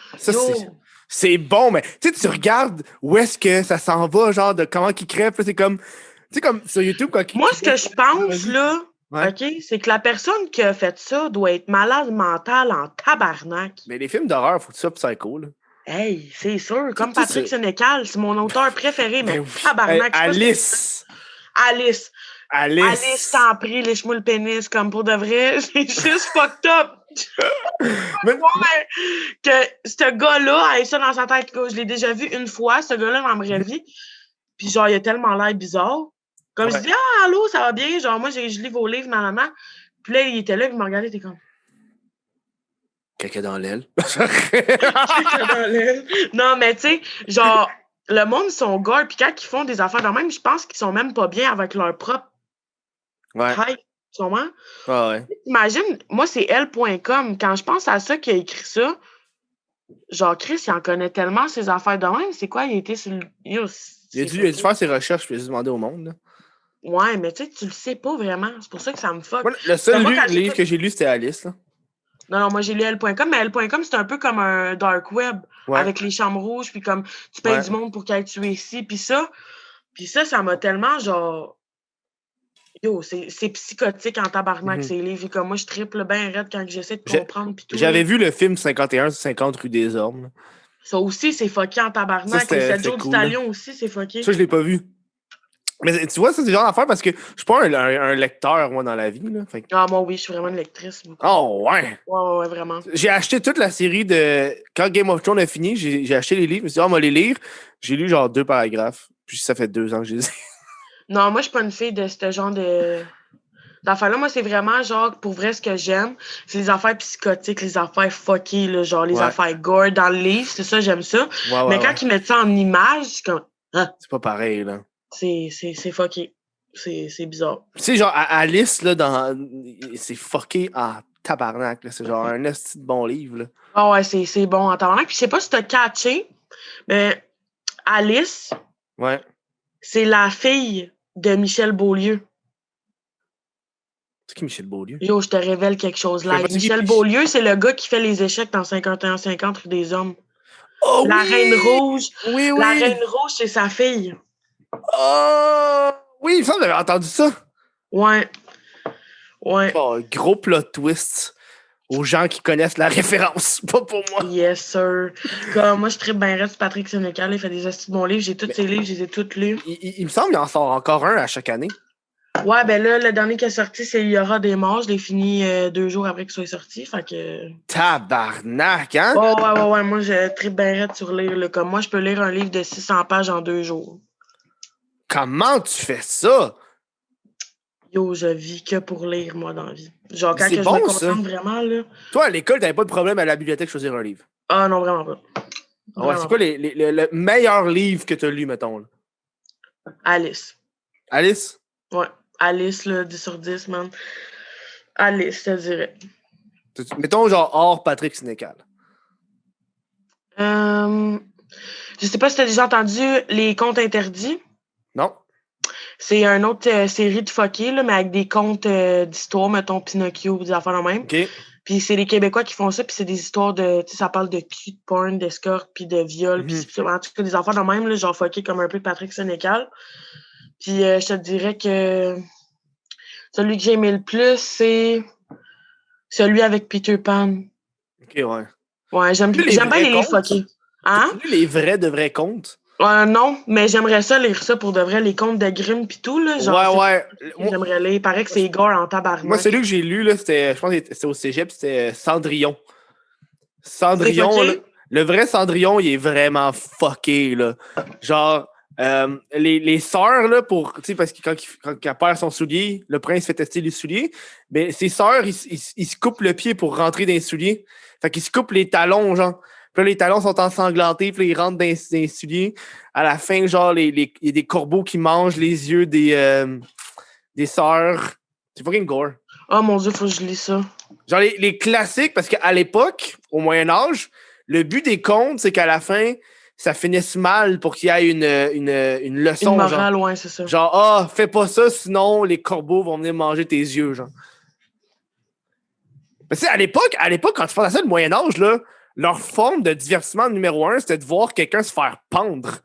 c'est bon, mais tu regardes où est-ce que ça s'en va, genre, de comment qu'ils crèvent, c'est comme... Tu sais, comme sur YouTube, quand moi, ce que je pense, là, ouais. OK, c'est que la personne qui a fait ça doit être malade mentale en tabarnak. Mais les films d'horreur, faut que tu sois psycho, là. Hey, c'est sûr. Comme Patrick Sénécal, c'est mon auteur préféré, mais tabarnak. Hey, Alice, Alice, t'en prie, lèche-moi le pénis, comme pour de vrai. C'est juste fucked up. Ouais, que ce gars-là ait ça dans sa tête. Je l'ai déjà vu une fois, ce gars-là, dans ma vraie vie. Puis genre, il a tellement l'air bizarre. Comme je dis, ah, allô, ça va bien? Genre, moi, je lis vos livres, nanana. Puis là, il était là, puis il m'a regardé, il était comme... Quelqu'un dans l'aile. Quelqu'un dans l'aile. Non, mais tu sais, genre, le monde sont gore, puis quand ils font des affaires de même, je pense qu'ils sont même pas bien avec leur propre hype, tu comprends? Ouais. Imagine, moi, c'est elle.com. Quand je pense à ça, qui a écrit ça, genre, Chris, il en connaît tellement ses affaires de même. C'est quoi? Il a été sur le... Il a dû faire ses recherches, puis il a dû demander au monde, là. Ouais, mais tu sais, tu le sais pas vraiment. C'est pour ça que ça me fuck. Moi, le seul livre que j'ai lu, c'était Alice, là. Non, moi, j'ai lu L.com, mais L.com, c'est un peu comme un dark web, avec les chambres rouges, puis comme, tu payes du monde pour qu'elle tué ici, puis ça. Puis ça m'a tellement, genre... Yo, c'est psychotique en tabarnak, ces livres. Comme moi, je triple bien raide quand j'essaie de comprendre, puis tout. J'avais vu le film 51-50 rue des Ormes. Ça aussi, c'est fucké en tabarnak. Et 7 jours d'Italion aussi, c'est fucké. Ça, je l'ai pas vu. Mais tu vois, ça, c'est le genre d'affaire parce que je suis pas un lecteur, moi, dans la vie. Là. Fait que... Ah, moi, oui, je suis vraiment une lectrice. Oh, ouais! Ouais, vraiment. J'ai acheté toute la série de... Quand Game of Thrones a fini, j'ai acheté les livres. Je me suis dit, on va les lire. J'ai lu genre 2 paragraphes. Puis ça fait 2 ans que je les ai. Non, moi, je suis pas une fille de ce genre d'affaires-là. Moi, c'est vraiment, genre, pour vrai, ce que j'aime, c'est les affaires psychotiques, les affaires fuckées, là, genre les affaires gore dans le livre. C'est ça, j'aime ça. Mais quand ils mettent ça en image, c'est comme... Ah, c'est pas pareil, là. C'est fucké. C'est bizarre. Tu sais, genre, Alice, là, c'est fucké en tabarnak. C'est genre un esti de bon livre, là. Ah ouais, c'est bon en tabarnak. Puis je sais pas si t'as catché, mais Alice, c'est la fille de Michel Beaulieu. C'est qui Michel Beaulieu? Yo, je te révèle quelque chose là. Michel Beaulieu, c'est le gars qui fait les échecs dans 51-50 rue des Hommes. Oh, la Reine Rouge. Oui. La Reine Rouge, c'est sa fille. Oh! Oui, il me semble que j'avais entendu ça. Ouais. Oh, gros plot twist aux gens qui connaissent la référence, pas pour moi. Yes, sir. Comme moi, je tripe bien raide sur Patrick Sénécal, il fait des astuces de bons livres. J'ai tous ses livres, je les ai tous lus. Il me semble qu'il en sort encore un à chaque année. Ouais, ben là, le dernier qui est sorti, c'est Il y aura des morts. Je l'ai fini 2 jours après qu'il soit sorti. Fait que. Tabarnak, hein? Oh, ouais. Moi, je tripe bien raide sur lire. Là. Comme moi, je peux lire un livre de 600 pages en 2 jours. Comment tu fais ça? Yo, je vis que pour lire, moi, dans la vie. Genre, quand je me concentre vraiment, là. Toi, à l'école, t'avais pas de problème à la bibliothèque de choisir un livre? Ah, non, vraiment pas. Ouais, c'est quoi le meilleur livre que t'as lu, mettons? Là? Alice. Alice? Ouais. Alice, là, 10 sur 10, man. Alice, je te dirais. Mettons, genre, hors Patrick Sénécal. Je sais pas si t'as déjà entendu Les Contes interdits. Non. C'est une autre série de fuckés, là, mais avec des contes d'histoire, mettons Pinocchio, des affaires de même. OK. Puis c'est les Québécois qui font ça, puis c'est des histoires de... Tu sais, ça parle de cul, de porn, d'escorte, puis de viol, puis en tout cas, des affaires de même, là, genre fucké comme un peu Patrick Sénécal. Puis je te dirais que celui que j'ai aimé le plus, c'est celui avec Peter Pan. OK, ouais. Ouais, j'aime bien les livres fuckés. Hein? T'as vu les vrais de vrais contes? Non, mais j'aimerais ça lire ça pour de vrai, les contes de Grimm pis tout, là. Genre, Ouais. J'aimerais lire. Il paraît que c'est gore en tabarnak. Moi, celui que j'ai lu, là, c'était, je pense que c'était au cégep, c'était Cendrillon. Cendrillon, là, le vrai Cendrillon, il est vraiment fucké, là. Genre, les sœurs, là, pour, tu sais, parce que quand elle perd son soulier, le prince fait tester les souliers, mais ses sœurs, ils se coupent le pied pour rentrer dans les souliers. Fait qu'ils se coupent les talons, genre. Puis là, les talons sont ensanglantés, puis là, ils rentrent dans les souliers. À la fin, genre, il y a des corbeaux qui mangent les yeux des sœurs. C'est fucking gore. Oh mon Dieu, faut que je lis ça. Genre, les classiques, parce qu'à l'époque, au Moyen-Âge, le but des contes, c'est qu'à la fin, ça finisse mal pour qu'il y ait une leçon. Une morale, genre. ouais, c'est ça. Genre, fais pas ça, sinon les corbeaux vont venir manger tes yeux, genre. Mais tu sais, à l'époque, quand tu penses à ça, le Moyen-Âge, là, leur forme de divertissement numéro 1, c'était de voir quelqu'un se faire pendre.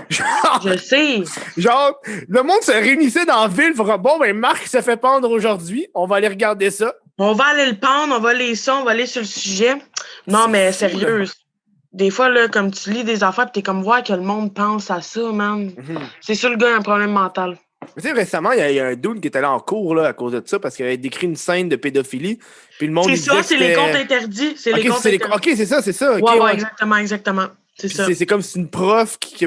Genre, je sais. Genre, le monde se réunissait dans la ville pour dire, bon, ben, Marc se fait pendre aujourd'hui, on va aller regarder ça. On va aller le pendre, on va aller ça, on va aller sur le sujet. Non, mais sérieux. Des fois, là, comme tu lis des affaires, t'es comme voir que le monde pense à ça, man. C'est sûr, le gars a un problème mental. Mais tu sais, récemment, il y a un dude qui est allé en cours là, à cause de ça parce qu'il avait décrit une scène de pédophilie. Puis le monde, c'est ça, c'est les comptes interdits. C'est les comptes interdits. OK, c'est ça. Okay, ouais, exactement. C'est ça. C'est comme si une prof qui...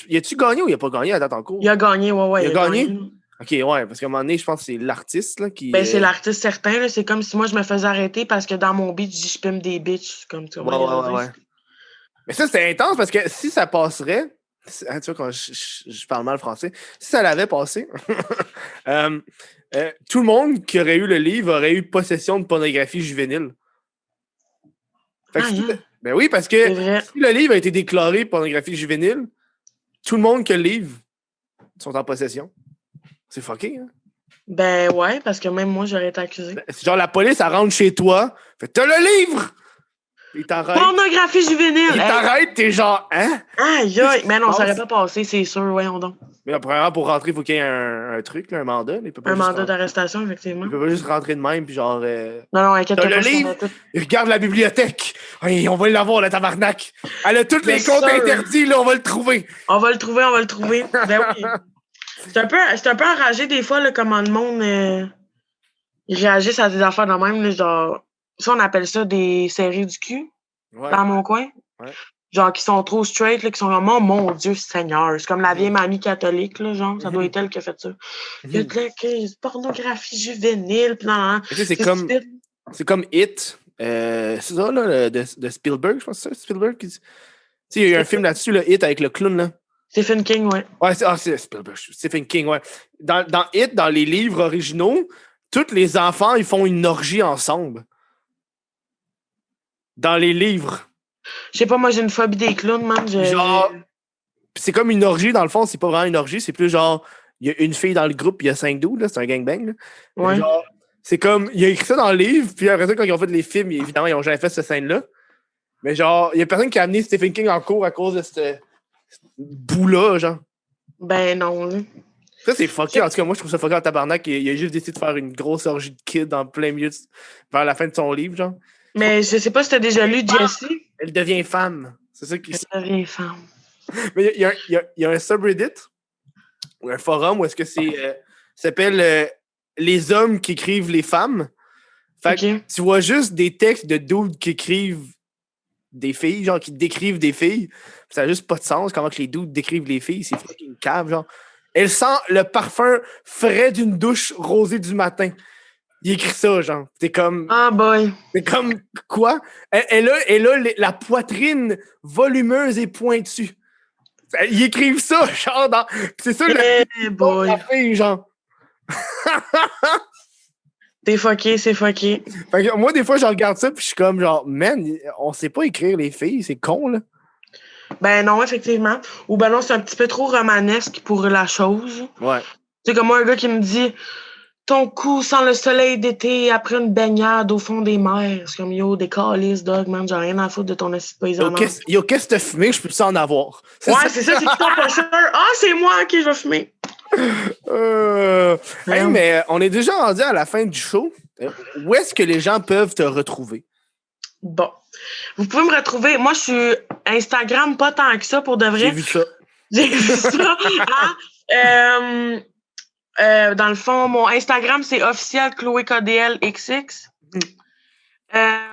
Y a-tu gagné ou il a pas gagné à date en cours? Il a gagné, ouais. Il a gagné? OK, ouais, parce qu'à un moment donné, je pense que c'est l'artiste là, qui... Ben, c'est l'artiste certain. Là. C'est comme si moi, je me faisais arrêter parce que dans mon beat, je dis je pime des bitches. Comme tu vois. Ouais. Mais ça, c'était intense parce que si ça passerait... tu vois, quand je parle mal français, si ça l'avait passé, tout le monde qui aurait eu le livre aurait eu possession de pornographie juvénile. Fait que ben oui, parce que si le livre a été déclaré pornographie juvénile, tout le monde qui a le livre sont en possession. C'est fucké, hein? Ben ouais, parce que même moi, j'aurais été accusé. C'est genre la police, elle rentre chez toi, fait t'as le livre! Il t'arrête. Pornographie juvénile! Il t'arrête, t'es genre, hein? Aïe! Mais non, ça aurait pas passé, c'est sûr, voyons donc. Mais premièrement, pour rentrer, il faut qu'il y ait un truc, là, un mandat. Un mandat d'arrestation, effectivement. Il peut pas juste rentrer de même, puis genre... Non, inquiète-toi pas. Le livre, il regarde la bibliothèque. Oui, on va l'avoir, la tabarnak. Elle a tous les comptes interdits, là, on va le trouver. On va le trouver. Ben oui. C'est un peu enragé, des fois, là, comment le monde réagisse à des affaires de même, là, genre... Ça, on appelle ça des séries du cul, dans mon coin. Ouais. Genre, qui sont trop straight, là, qui sont comme, oh mon Dieu Seigneur. C'est comme la vieille mamie catholique, là, genre, ça doit être elle qui a fait ça. Il y a de la pornographie juvénile, pis non, c'est comme It. C'est ça, là, de Spielberg, je pense que c'est ça, Spielberg. Tu sais, il y a eu un film là-dessus, là, It, avec le clown, là. Stephen King, ouais. Ouais, c'est Spielberg, Stephen King, ouais. Dans It, dans les livres originaux, tous les enfants, ils font une orgie ensemble. Dans les livres. Je sais pas, moi, j'ai une phobie des clowns, man. Genre, c'est comme une orgie, dans le fond, c'est pas vraiment une orgie, c'est plus genre, il y a une fille dans le groupe, il y a 5 dudes, là, c'est un gangbang, là. Ouais. Genre, c'est comme, il a écrit ça dans le livre, puis après ça, quand ils ont fait les films, évidemment, ils ont jamais fait cette scène-là. Mais genre, il y a personne qui a amené Stephen King en cours à cause de cette bout-là, genre. Ben non, là. Ça, c'est fucké. En tout cas, moi, je trouve ça fucké en tabarnak. Il a juste décidé de faire une grosse orgie de kids en plein milieu, vers la fin de son livre, genre. Mais je sais pas si t'as déjà lu Jessie. Elle devient femme. C'est ça qui... Elle devient femme. Mais il y a un subreddit, ou un forum, où est-ce que c'est... ça s'appelle Les hommes qui écrivent les femmes. Fait que tu vois juste des textes de dudes qui écrivent des filles, genre, qui décrivent des filles. Ça n'a juste pas de sens, comment que les dudes décrivent les filles. C'est fucking cave, genre. Elle sent le parfum frais d'une douche rosée du matin. Il écrit ça, genre. T'es comme... Ah, boy. C'est comme quoi? Elle a la poitrine volumeuse et pointue. Ils écrivent ça, genre, dans... C'est ça, boy. La fille, genre. T'es fucké, c'est fucké. Fait que moi, des fois, je regarde ça, puis je suis comme, genre, man, on sait pas écrire les filles, c'est con, là. Ben non, effectivement. Ou ben non, c'est un petit peu trop romanesque pour la chose. Ouais. sais, comme moi, un gars qui me dit ton cou sans le soleil d'été après une baignade au fond des mers. C'est comme yo, des calices, dog, man, j'ai rien à foutre de ton acide paysan. Yo, qu'est-ce que t'as fumé? Je peux ça en avoir. Ouais, c'est ça, c'est qui ton pocheur? Ah, c'est moi, ok, je vais fumer. Hey, mais on est déjà rendu à la fin du show. Où est-ce que les gens peuvent te retrouver? Bon. Vous pouvez me retrouver. Moi, je suis Instagram pas tant que ça pour de vrai. J'ai vu ça. J'ai vu ça. Dans le fond, mon Instagram, c'est officiel Chloé KDL XX.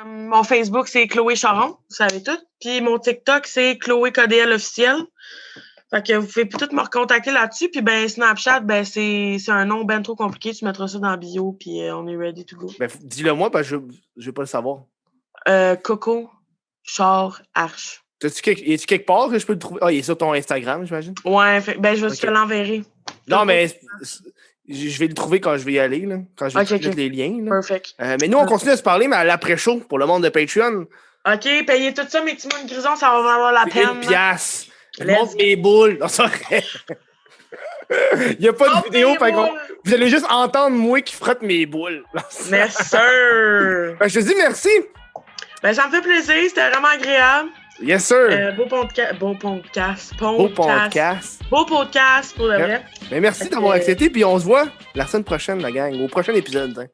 Mon Facebook, c'est Chloé Charon. Vous savez tout. Puis mon TikTok, c'est Chloé KDL officiel. Fait que vous pouvez peut-être me recontacter là-dessus. Puis ben Snapchat, ben c'est un nom ben trop compliqué. Tu mettras ça dans la bio, puis on est ready to go. Ben, dis-le moi, parce que je vais pas le savoir. Coco, Char, Arche. Es-tu quelque part que je peux le trouver? Ah, il est sur ton Instagram, j'imagine? Ouais, ben je vais te l'enverrer. Non, mais je vais le trouver quand je vais y aller, là, quand je vais mettre les liens. Là. Perfect. Mais nous, on continue à se parler, mais à l'après-show, pour le monde de Patreon. OK, payez tout ça, mes petits mounes grisons, ça va valoir la peine. Une pièce. Je monte mes boules. Non, c'est vrai. Il n'y a pas de vidéo, vous allez juste entendre moi qui frotte mes boules. Merci, sir. Ben, je te dis merci. Ben, ça me fait plaisir, c'était vraiment agréable. Yes, sir. Beau podcast. Beau podcast, pour le vrai. Mais merci d'avoir accepté, puis on se voit la semaine prochaine, la gang, au prochain épisode. Hein.